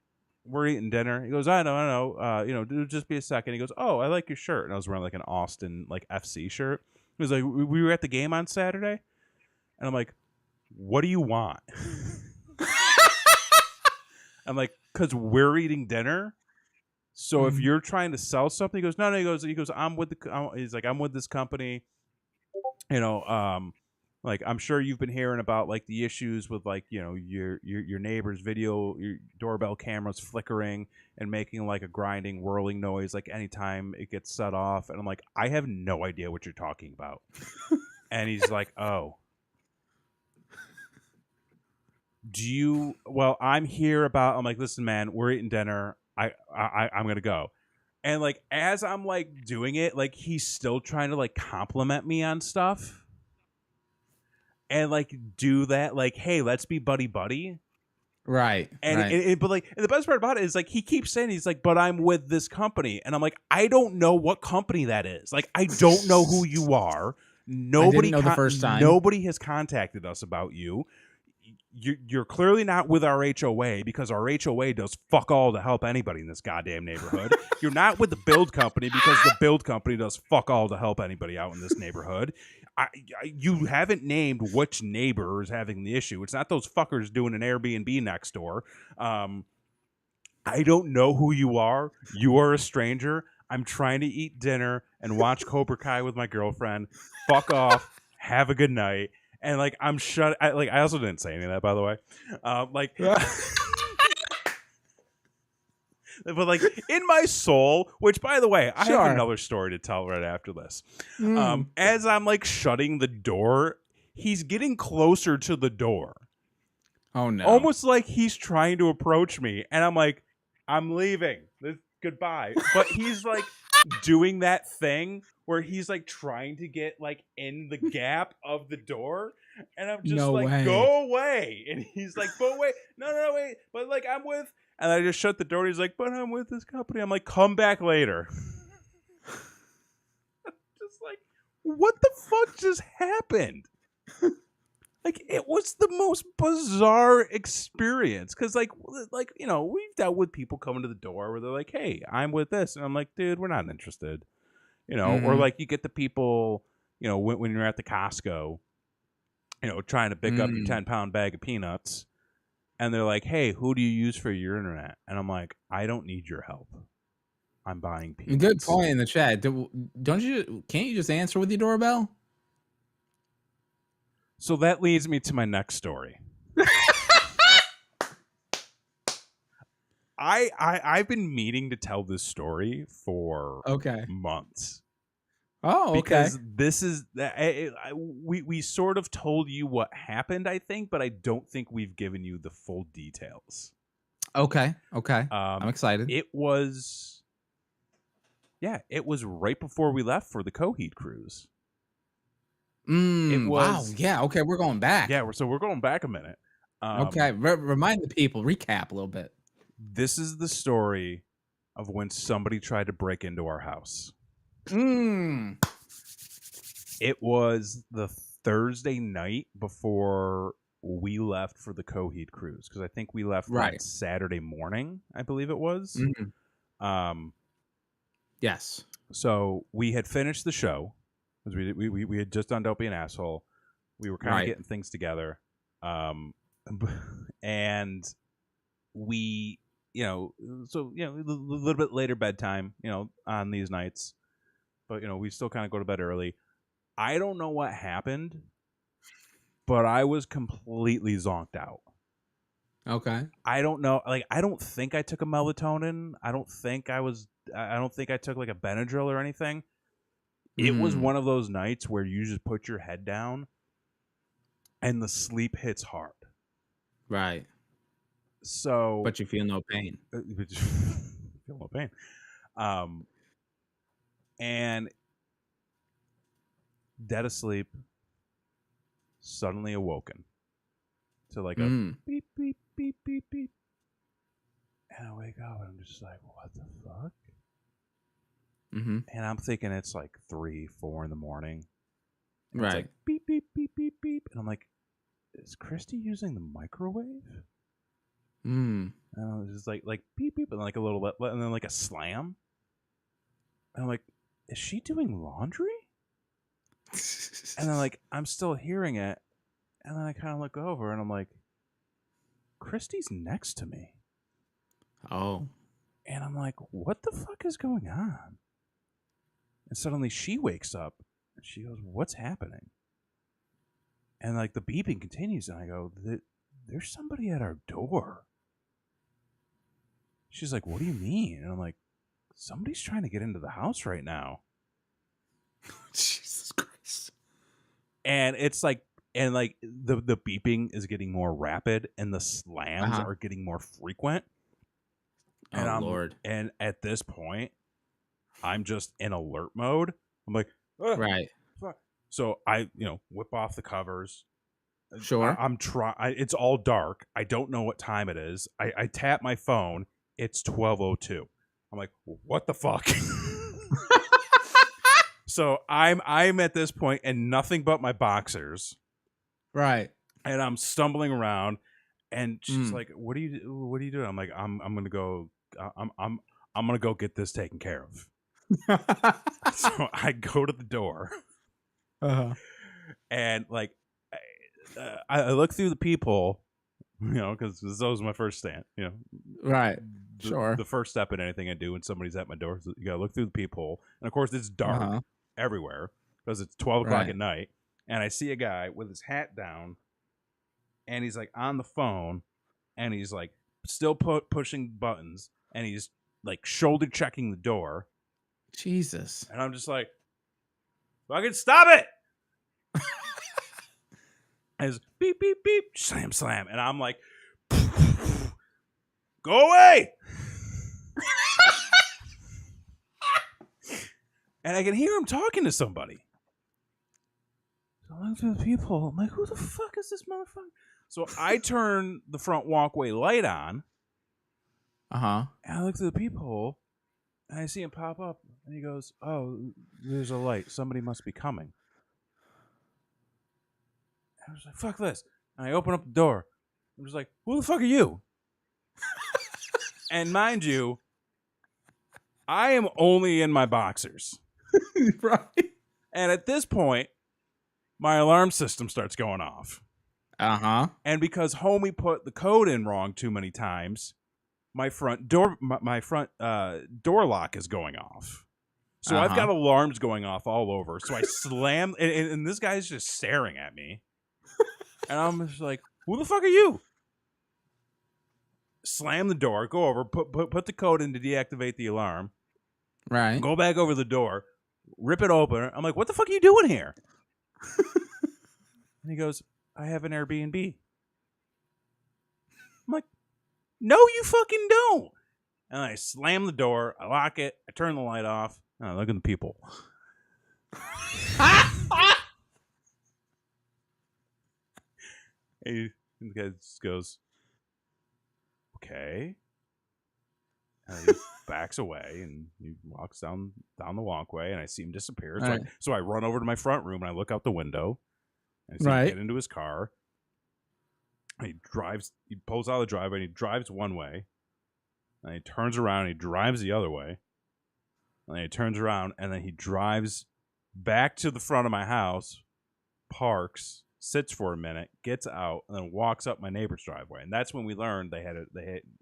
we're eating dinner. He goes, I know. Just be a second. He goes, oh, I like your shirt. And I was wearing like an Austin like FC shirt. He was like, we were at the game on Saturday. And I'm like, what do you want? I'm like, because we're eating dinner. So if you're trying to sell something, he goes, no. He goes, I'm with this company. Like I'm sure you've been hearing about like the issues with like your neighbor's video, your doorbell cameras flickering and making like a grinding, whirling noise like anytime it gets set off. And I'm like, I have no idea what you're talking about. And he's like, oh. I'm here about. I'm like, listen, man, we're eating dinner. I'm gonna go. And like as I'm like doing it, like he's still trying to like compliment me on stuff. And like do that, like, hey, let's be buddy. Right. And but like, and the best part about it is like he keeps saying, he's like, but I'm with this company. And I'm like, I don't know what company that is. Like, I don't know who you are. Nobody I didn't know the first time. Nobody has contacted us about you. you're clearly not with our HOA because our HOA does fuck all to help anybody in this goddamn neighborhood. You're not with the build company because the build company does fuck all to help anybody out in this neighborhood. You haven't named which neighbor is having the issue. It's not those fuckers doing an Airbnb next door. I don't know who you are. You are a stranger. I'm trying to eat dinner and watch Cobra Kai with my girlfriend. Fuck off. Have a good night. And like I'm shut. I also didn't say any of that, by the way. But like in my soul, which by the way, I have another story to tell right after this. As I'm like shutting the door, he's getting closer to the door. Oh no! Almost like he's trying to approach me, and I'm like, I'm leaving. Goodbye. But he's like doing that thing where he's like trying to get like in the gap of the door, and I'm just go away. And he's like, but wait, no, wait. But like I'm with, and I just shut the door. And he's like, but I'm with this company. I'm like, come back later. Just like, what the fuck just happened? Like, it was the most bizarre experience. Because, like, you know, we've dealt with people coming to the door where they're like, hey, I'm with this. And I'm like, dude, we're not interested. You know, or like you get the people, you know, when you're at the Costco, you know, trying to pick up your 10-pound bag of peanuts. And they're like, hey, who do you use for your internet? And I'm like, I don't need your help. I'm buying peanuts. Good point in the chat. Can't you just answer with your doorbell? So that leads me to my next story. I've been meaning to tell this story for months. Oh, okay. Because this is we sort of told you what happened, I think, but I don't think we've given you the full details. Okay. I'm excited. It was right before we left for the Coheed cruise. It was, wow. Yeah. Okay. We're going back. Yeah. So we're going back a minute. Okay. Remind the people. Recap a little bit. This is the story of when somebody tried to break into our house. It was the Thursday night before we left for the Coheed cruise, because I think we left like Saturday morning, I believe it was. Yes. So we had finished the show. We had just done Don't Be an Asshole. We were kind of getting things together. And we, you know, so, you know, a little bit later bedtime, you know, on these nights. But, you know, we still kind of go to bed early. I don't know what happened, but I was completely zonked out. Okay. I don't know. Like, I don't think I took a melatonin. I don't think I took like a Benadryl or anything. It was one of those nights where you just put your head down and the sleep hits hard. Right. So, but you feel no pain. Feel no pain. And dead asleep, suddenly awoken to like a beep, beep, beep, beep, beep. And I wake up and I'm just like, what the fuck? And I'm thinking it's like 3, 4 in the morning. And it's like beep, beep, beep, beep, beep. And I'm like, is Christy using the microwave? And I was just like beep, beep, and like a little, and then like a slam. And I'm like, is she doing laundry? And then like, I'm still hearing it. And then I kind of look over and I'm like, Christy's next to me. Oh. And I'm like, what the fuck is going on? And suddenly she wakes up and she goes, what's happening? And like the beeping continues. And I go, there's somebody at our door. She's like, what do you mean? And I'm like, somebody's trying to get into the house right now. Jesus Christ. And it's like, and like the beeping is getting more rapid and the slams are getting more frequent. And Lord. And at this point, I'm just in alert mode. I'm like, right. Fuck. So I, you know, whip off the covers. Sure. I'm trying. It's all dark. I don't know what time it is. I tap my phone. It's 12:02. I'm like, what the fuck? So I'm at this point in nothing but my boxers. Right. And I'm stumbling around, and she's like, "What are you doing?" I'm like, "I'm gonna go. I'm gonna go get this taken care of." So I go to the door, and like, I look through the peephole, because this was my first stand. Right. Sure. The first step in anything I do when somebody's at my door, is you gotta look through the peephole, and of course it's dark everywhere because it's 12 o'clock at night, and I see a guy with his hat down. And he's like on the phone, and he's like still pushing buttons, and he's like shoulder checking the door. Jesus. And I'm just like, fucking stop it! As beep beep beep, slam slam, and I'm like, go away! And I can hear him talking to somebody. So I look through the people. I'm like, who the fuck is this motherfucker? So I turn the front walkway light on. And I look through the peephole, and I see him pop up, and he goes, "Oh, there's a light. Somebody must be coming." And I was like, "Fuck this!" And I open up the door. I'm just like, "Who the fuck are you?" And mind you, I am only in my boxers. Right. And at this point, my alarm system starts going off. And because homie put the code in wrong too many times, my front door lock is going off. So I've got alarms going off all over. So I slam, and this guy's just staring at me. And I'm just like, who the fuck are you? Slam the door, go over, put the code in to deactivate the alarm. Right. Go back over the door, rip it open. I'm like, what the fuck are you doing here? And he goes, I have an Airbnb. I'm like, no, you fucking don't. And I slam the door, I lock it, I turn the light off, and I look at the people. And the guy just goes, okay. And he backs away, and he walks down the walkway, and I see him disappear. So I run over to my front room, and I look out the window, and I see him get into his car. And he pulls out of the driveway, and he drives one way. And he turns around, and he drives the other way. And then he turns around, and then he drives back to the front of my house, parks, sits for a minute, gets out, and then walks up my neighbor's driveway. And that's when we learned they had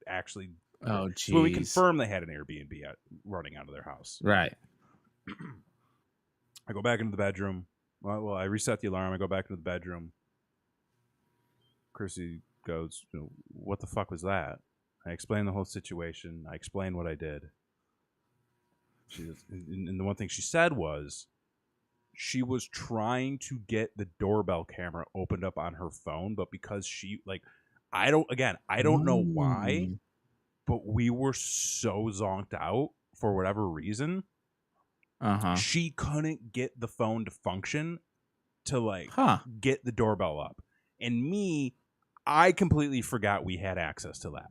actually. Oh, geez. When we confirmed they had an Airbnb running out of their house. Right. I go back into the bedroom. Well, I reset the alarm. I go back into the bedroom. Chrissy goes, what the fuck was that? I explained the whole situation. I explained what I did. And the one thing she said was she was trying to get the doorbell camera opened up on her phone, but because I don't know why, but we were so zonked out for whatever reason. She couldn't get the phone to function to get the doorbell up. And I completely forgot we had access to that.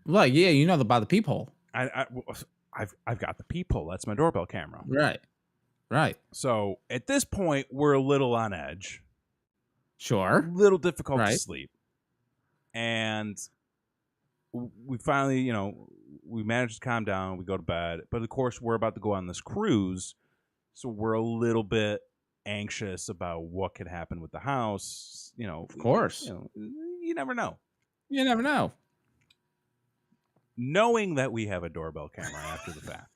Well, yeah, about the peephole. I've got the peephole. That's my doorbell camera. Right. So at this point, we're a little on edge. Sure. A little difficult to sleep. And we finally, we managed to calm down. We go to bed. But of course, we're about to go on this cruise. So we're a little bit anxious about what could happen with the house. Of course. You never know. Knowing that we have a doorbell camera after the fact.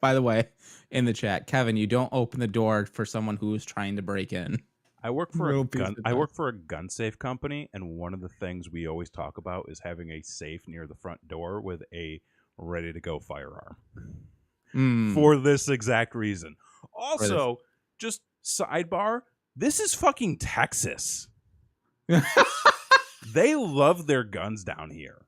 By the way, in the chat, Kevin, you don't open the door for someone who is trying to break in. I work for a gun safe company, and one of the things we always talk about is having a safe near the front door with a ready to go firearm. For this exact reason. Also, just sidebar, this is fucking Texas. They love their guns down here.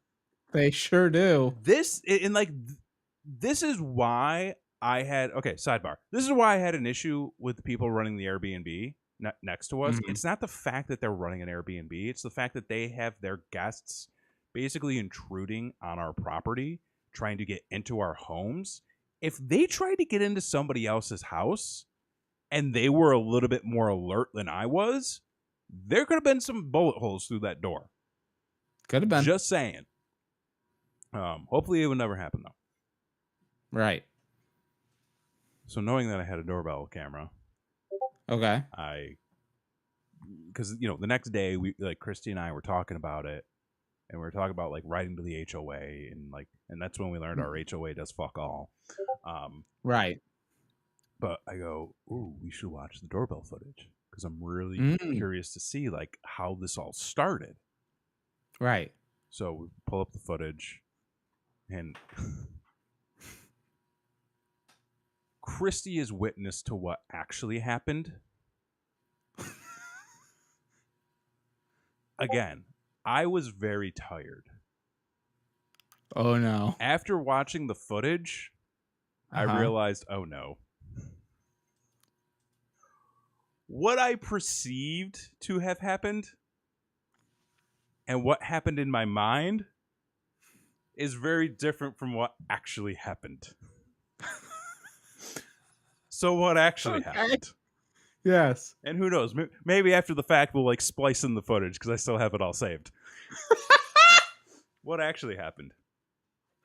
They sure do. This is why sidebar. This is why I had an issue with the people running the Airbnb next to us. Mm-hmm. It's not the fact that they're running an Airbnb. It's the fact that they have their guests basically intruding on our property, trying to get into our homes. If they tried to get into somebody else's house and they were a little bit more alert than I was, There could have been some bullet holes through that door. Could have been. Just saying. Hopefully it would never happen, though. Right. So knowing that I had a doorbell camera, okay, because the next day Christy and I were talking about it, and we were talking about writing to the HOA, and that's when we learned our HOA does fuck all. Right. But I go, ooh, we should watch the doorbell footage because I'm really curious to see how this all started. Right. So we pull up the footage, and Christy is witness to what actually happened. Again, I was very tired. Oh, no. After watching the footage, I realized, oh, no. What I perceived to have happened and what happened in my mind is very different from what actually happened. So what actually happened? Yes. And who knows? Maybe after the fact we'll splice in the footage because I still have it all saved. What actually happened?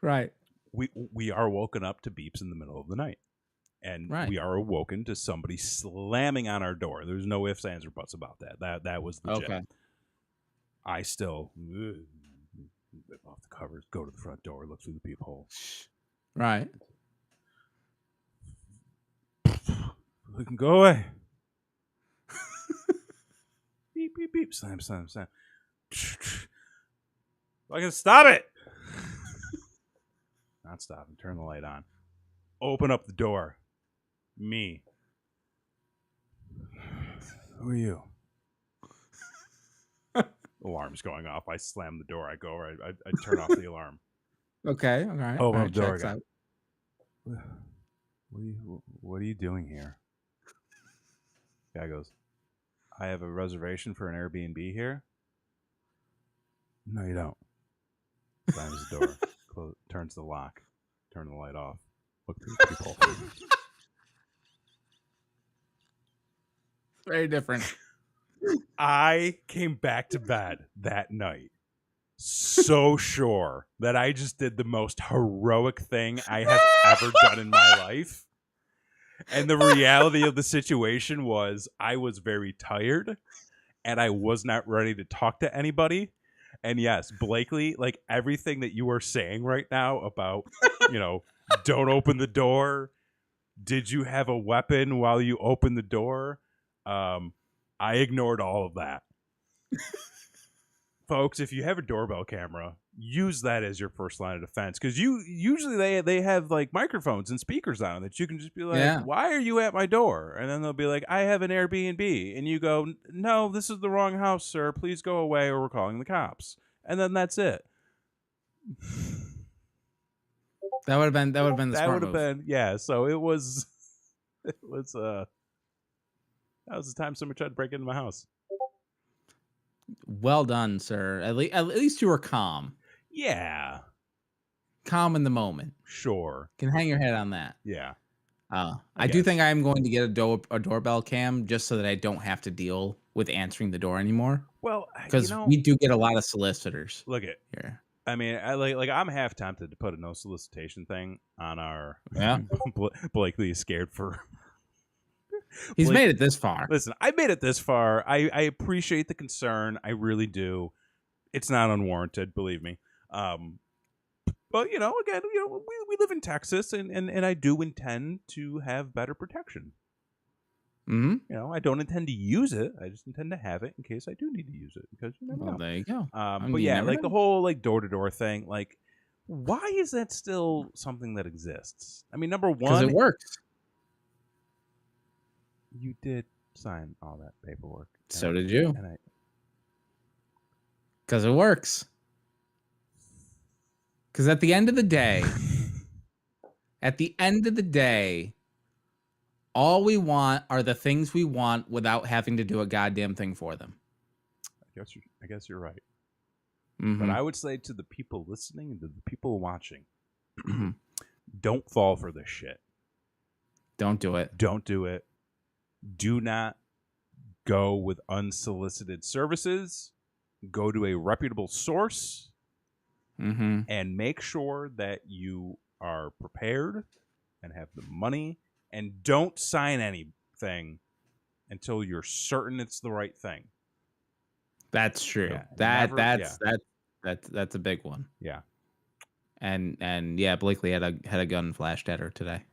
Right. We are woken up to beeps in the middle of the night. And we are awoken to somebody slamming on our door. There's no ifs, ands, or buts about that. That was legit. Okay. I still rip off the covers, go to the front door, look through the peephole. Right. We can go away. Beep, beep, beep. Slam, slam, slam. I can stop it. Not stopping. Turn the light on. Open up the door. Me. Who are you? Alarm's going off. I slam the door. I go. I turn off the alarm. Okay. All right. Open up the door again. What are you doing here? Guy goes, I have a reservation for an Airbnb here. No, you don't. Slams the door. Turns the lock. Turn the light off. Look through the peephole. Very different. I came back to bed that night so sure that I just did the most heroic thing I have ever done in my life. And the reality of the situation was I was very tired and I was not ready to talk to anybody. And yes, Blakely, everything that you are saying right now about, don't open the door. Did you have a weapon while you opened the door? I ignored all of that. Folks, if you have a doorbell camera, use that as your first line of defense because usually they have microphones and speakers on that you can just be like, why are you at my door? And then they'll be like, I have an Airbnb. And you go, no, this is the wrong house, sir. Please go away or we're calling the cops. And then that's it. That would have been the smart move. Yeah. So it was that was the time somebody tried to break into my house. Well done, sir. At least you were calm. Yeah. Calm in the moment. Sure. Can hang your head on that. Yeah. I do think I am going to get a doorbell cam just so that I don't have to deal with answering the door anymore. Well, because we do get a lot of solicitors. Look at here. I mean, I'm half tempted to put a no solicitation thing on our. Yeah. Blakely is scared for. He's made it this far. Listen, I made it this far. I appreciate the concern. I really do. It's not unwarranted, believe me. But again, we live in Texas, and I do intend to have better protection. Mm-hmm. I don't intend to use it. I just intend to have it in case I do need to use it because you never know. There you go. But yeah, the whole door-to-door thing, why is that still something that exists? I mean, number one, because it works. You did sign all that paperwork. So did you. Because it works. Because at the end of the day, all we want are the things we want without having to do a goddamn thing for them. I guess you're right. Mm-hmm. But I would say to the people listening and to the people watching, don't fall for this shit. Don't do it. Don't do it. Do not go with unsolicited services, go to a reputable source, and make sure that you are prepared and have the money, and don't sign anything until you're certain it's the right thing. That's true. Yeah, That's a big one. Yeah. And yeah, Blakely had a gun flashed at her today.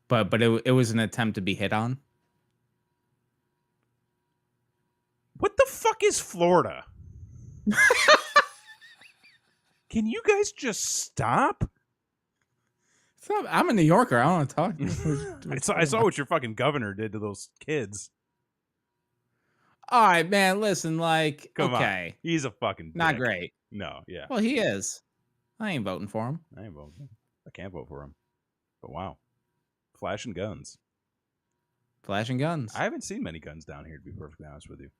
But it was an attempt to be hit on. What the fuck is Florida? Can you guys just stop? I'm a New Yorker. I don't want to talk. I saw what your fucking governor did to those kids. All right, man. Listen, like, Come okay, on. He's a fucking not dick. great. No, yeah. Well, he is. I ain't voting for him. I ain't voting. I can't vote for him. But wow, flashing guns. Flashing guns. I haven't seen many guns down here, to be perfectly honest with you.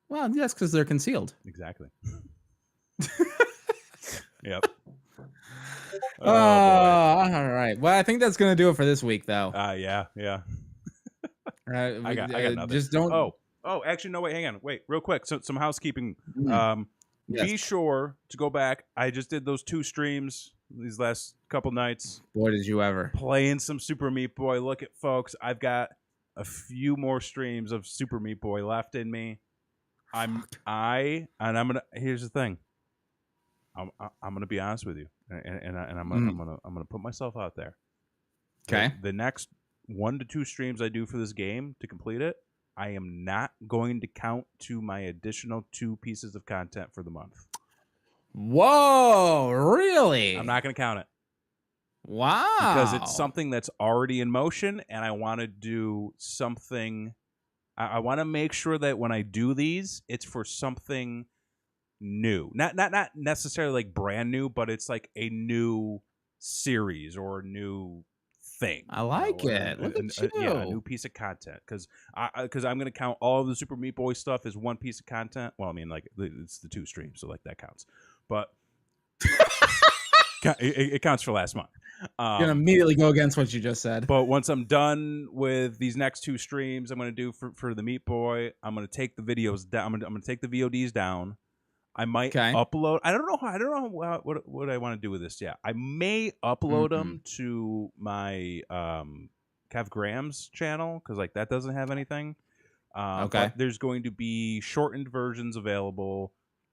Well, that's because they're concealed. Exactly. Yep. All right. Well, I think that's gonna do it for this week, though. Yeah. I got nothing. Just don't. Oh, actually, no. Wait, hang on. Wait, real quick. So, some housekeeping. Yes. Be sure to go back. I just did those 2 streams these last couple nights. Boy, did you ever. Playing some Super Meat Boy. Look at folks. I've got a few more streams of Super Meat Boy left in me. I'm here's the thing. I'm gonna be honest with you, and I'm gonna put myself out there. Okay. The next 1 to 2 streams I do for this game to complete it, I am not going to count to my additional 2 pieces of content for the month. Whoa, really? I'm not going to count it. Wow. Because it's something that's already in motion, and I want to do something. I want to make sure that when I do these, it's for something new. Not necessarily like brand new, but it's like a new series or a new thing. I like it. Look at you. Yeah, a new piece of content. Because I'm going to count all of the Super Meat Boy stuff as one piece of content. Well, I mean, like, it's the 2 streams, so like that counts. But it counts for last month. You're gonna immediately go against what you just said. But once I'm done with these next 2 streams, I'm gonna do for the Meat Boy. I'm gonna take the videos down. I'm gonna take the VODs down. I might upload. I don't know what I want to do with this yet. I may upload them to my Kev Graham's channel because like that doesn't have anything. But there's going to be shortened versions available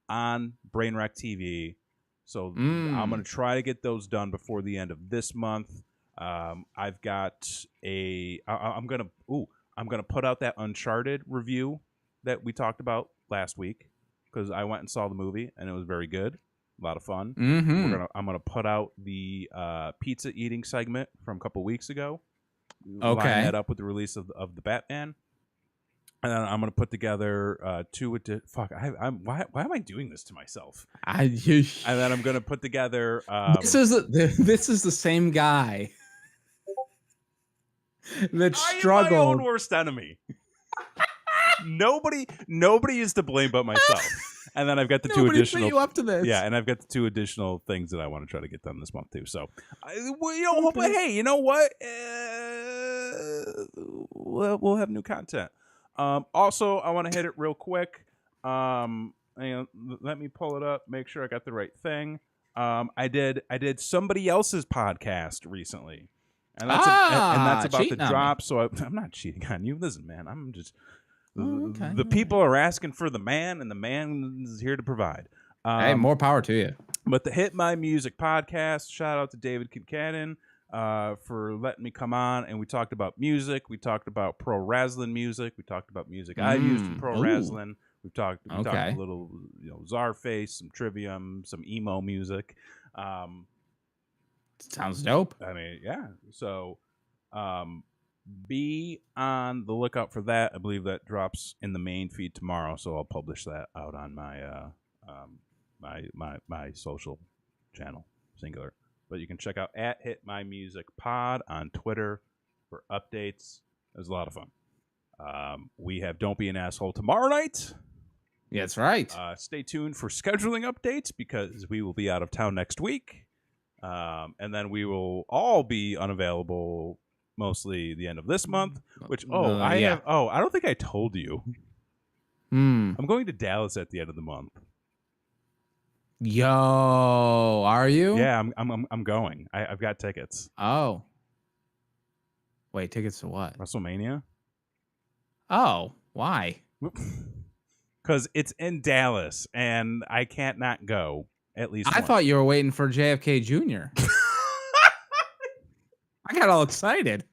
on Brainwreck TV. So I'm going to try to get those done before the end of this month. I've got I'm going to put out that Uncharted review that we talked about last week because I went and saw the movie and it was very good. A lot of fun. I'm going to put out the pizza eating segment from a couple weeks ago. Line that up with the release of the Batman. And then I'm gonna put together 2. Why am I doing this to myself? And then I'm gonna put together. This is the same guy that struggled. I am my own worst enemy. Nobody is to blame but myself. And then I've got the 2 additional. You up to this. Yeah, and I've got the 2 additional things that I want to try to get done this month too. So, but hey, you know what? We'll have new content. Also, I want to hit it real quick. Let me pull it up, make sure I got the right thing. I did somebody else's podcast recently, and that's about to drop. So I'm not cheating on you. Listen, man, I'm just the people are asking for the man, and the man is here to provide. Hey, more power to you. But the Hit My Music podcast, shout out to David Kincannon. For letting me come on, and we talked about music. We talked about pro wrestling music. We talked about music I've used in pro wrestling. We talked a little, Czarface, some Trivium, some emo music. Sounds dope. I mean, yeah. So, be on the lookout for that. I believe that drops in the main feed tomorrow, so I'll publish that out on my my social channel, singular. But you can check out @Hit My Music Pod on Twitter for updates. It was a lot of fun. We have Don't Be an Asshole tomorrow night. Yeah, that's right. Stay tuned for scheduling updates because we will be out of town next week. And then we will all be unavailable mostly the end of this month. Which I don't think I told you. I'm going to Dallas at the end of the month. Yo, are you? Yeah, I'm going. I've got tickets. Oh. Wait, tickets to what? WrestleMania. Oh, why? Because it's in Dallas, and I can't not go. At least I thought you were waiting for JFK Jr. I got all excited.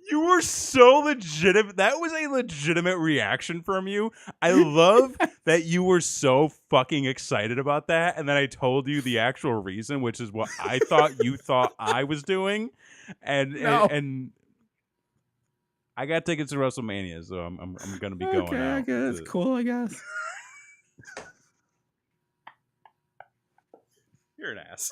You were so legitimate. That was a legitimate reaction from you. I love that you were so fucking excited about that, and then I told you the actual reason, which is what I thought you thought I was doing, and I got tickets to WrestleMania, so I'm gonna be going. Okay, I guess it's cool. I guess. You're an ass.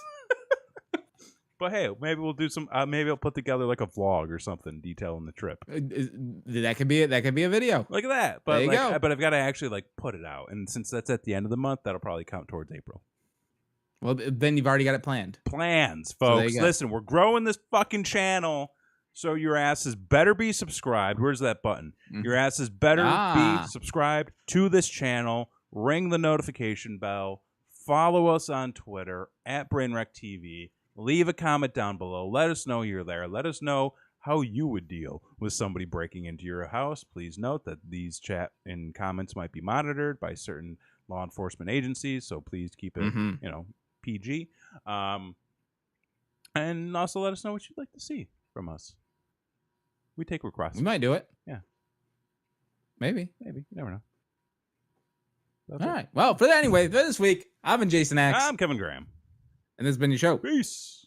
But hey, maybe we'll do some. Maybe I'll put together like a vlog or something detailing the trip. That could be it. That could be a video. Like that. But there you go. But I've got to actually like put it out, and since that's at the end of the month, that'll probably count towards April. Well, then you've already got it planned. Plans, folks. So listen, we're growing this fucking channel, so your asses better be subscribed. Where's that button? Mm-hmm. Your asses better be subscribed to this channel. Ring the notification bell. Follow us on Twitter at BrainWreckTV. Leave a comment down below. Let us know you're there. Let us know how you would deal with somebody breaking into your house. Please note that these chat and comments might be monitored by certain law enforcement agencies, so please keep it, PG. And also let us know what you'd like to see from us. We take requests. We might do it. Yeah. Maybe. You never know. All right. Well, for this week, I've been Jason X. I'm Kevin Graham. And this has been your show. Peace.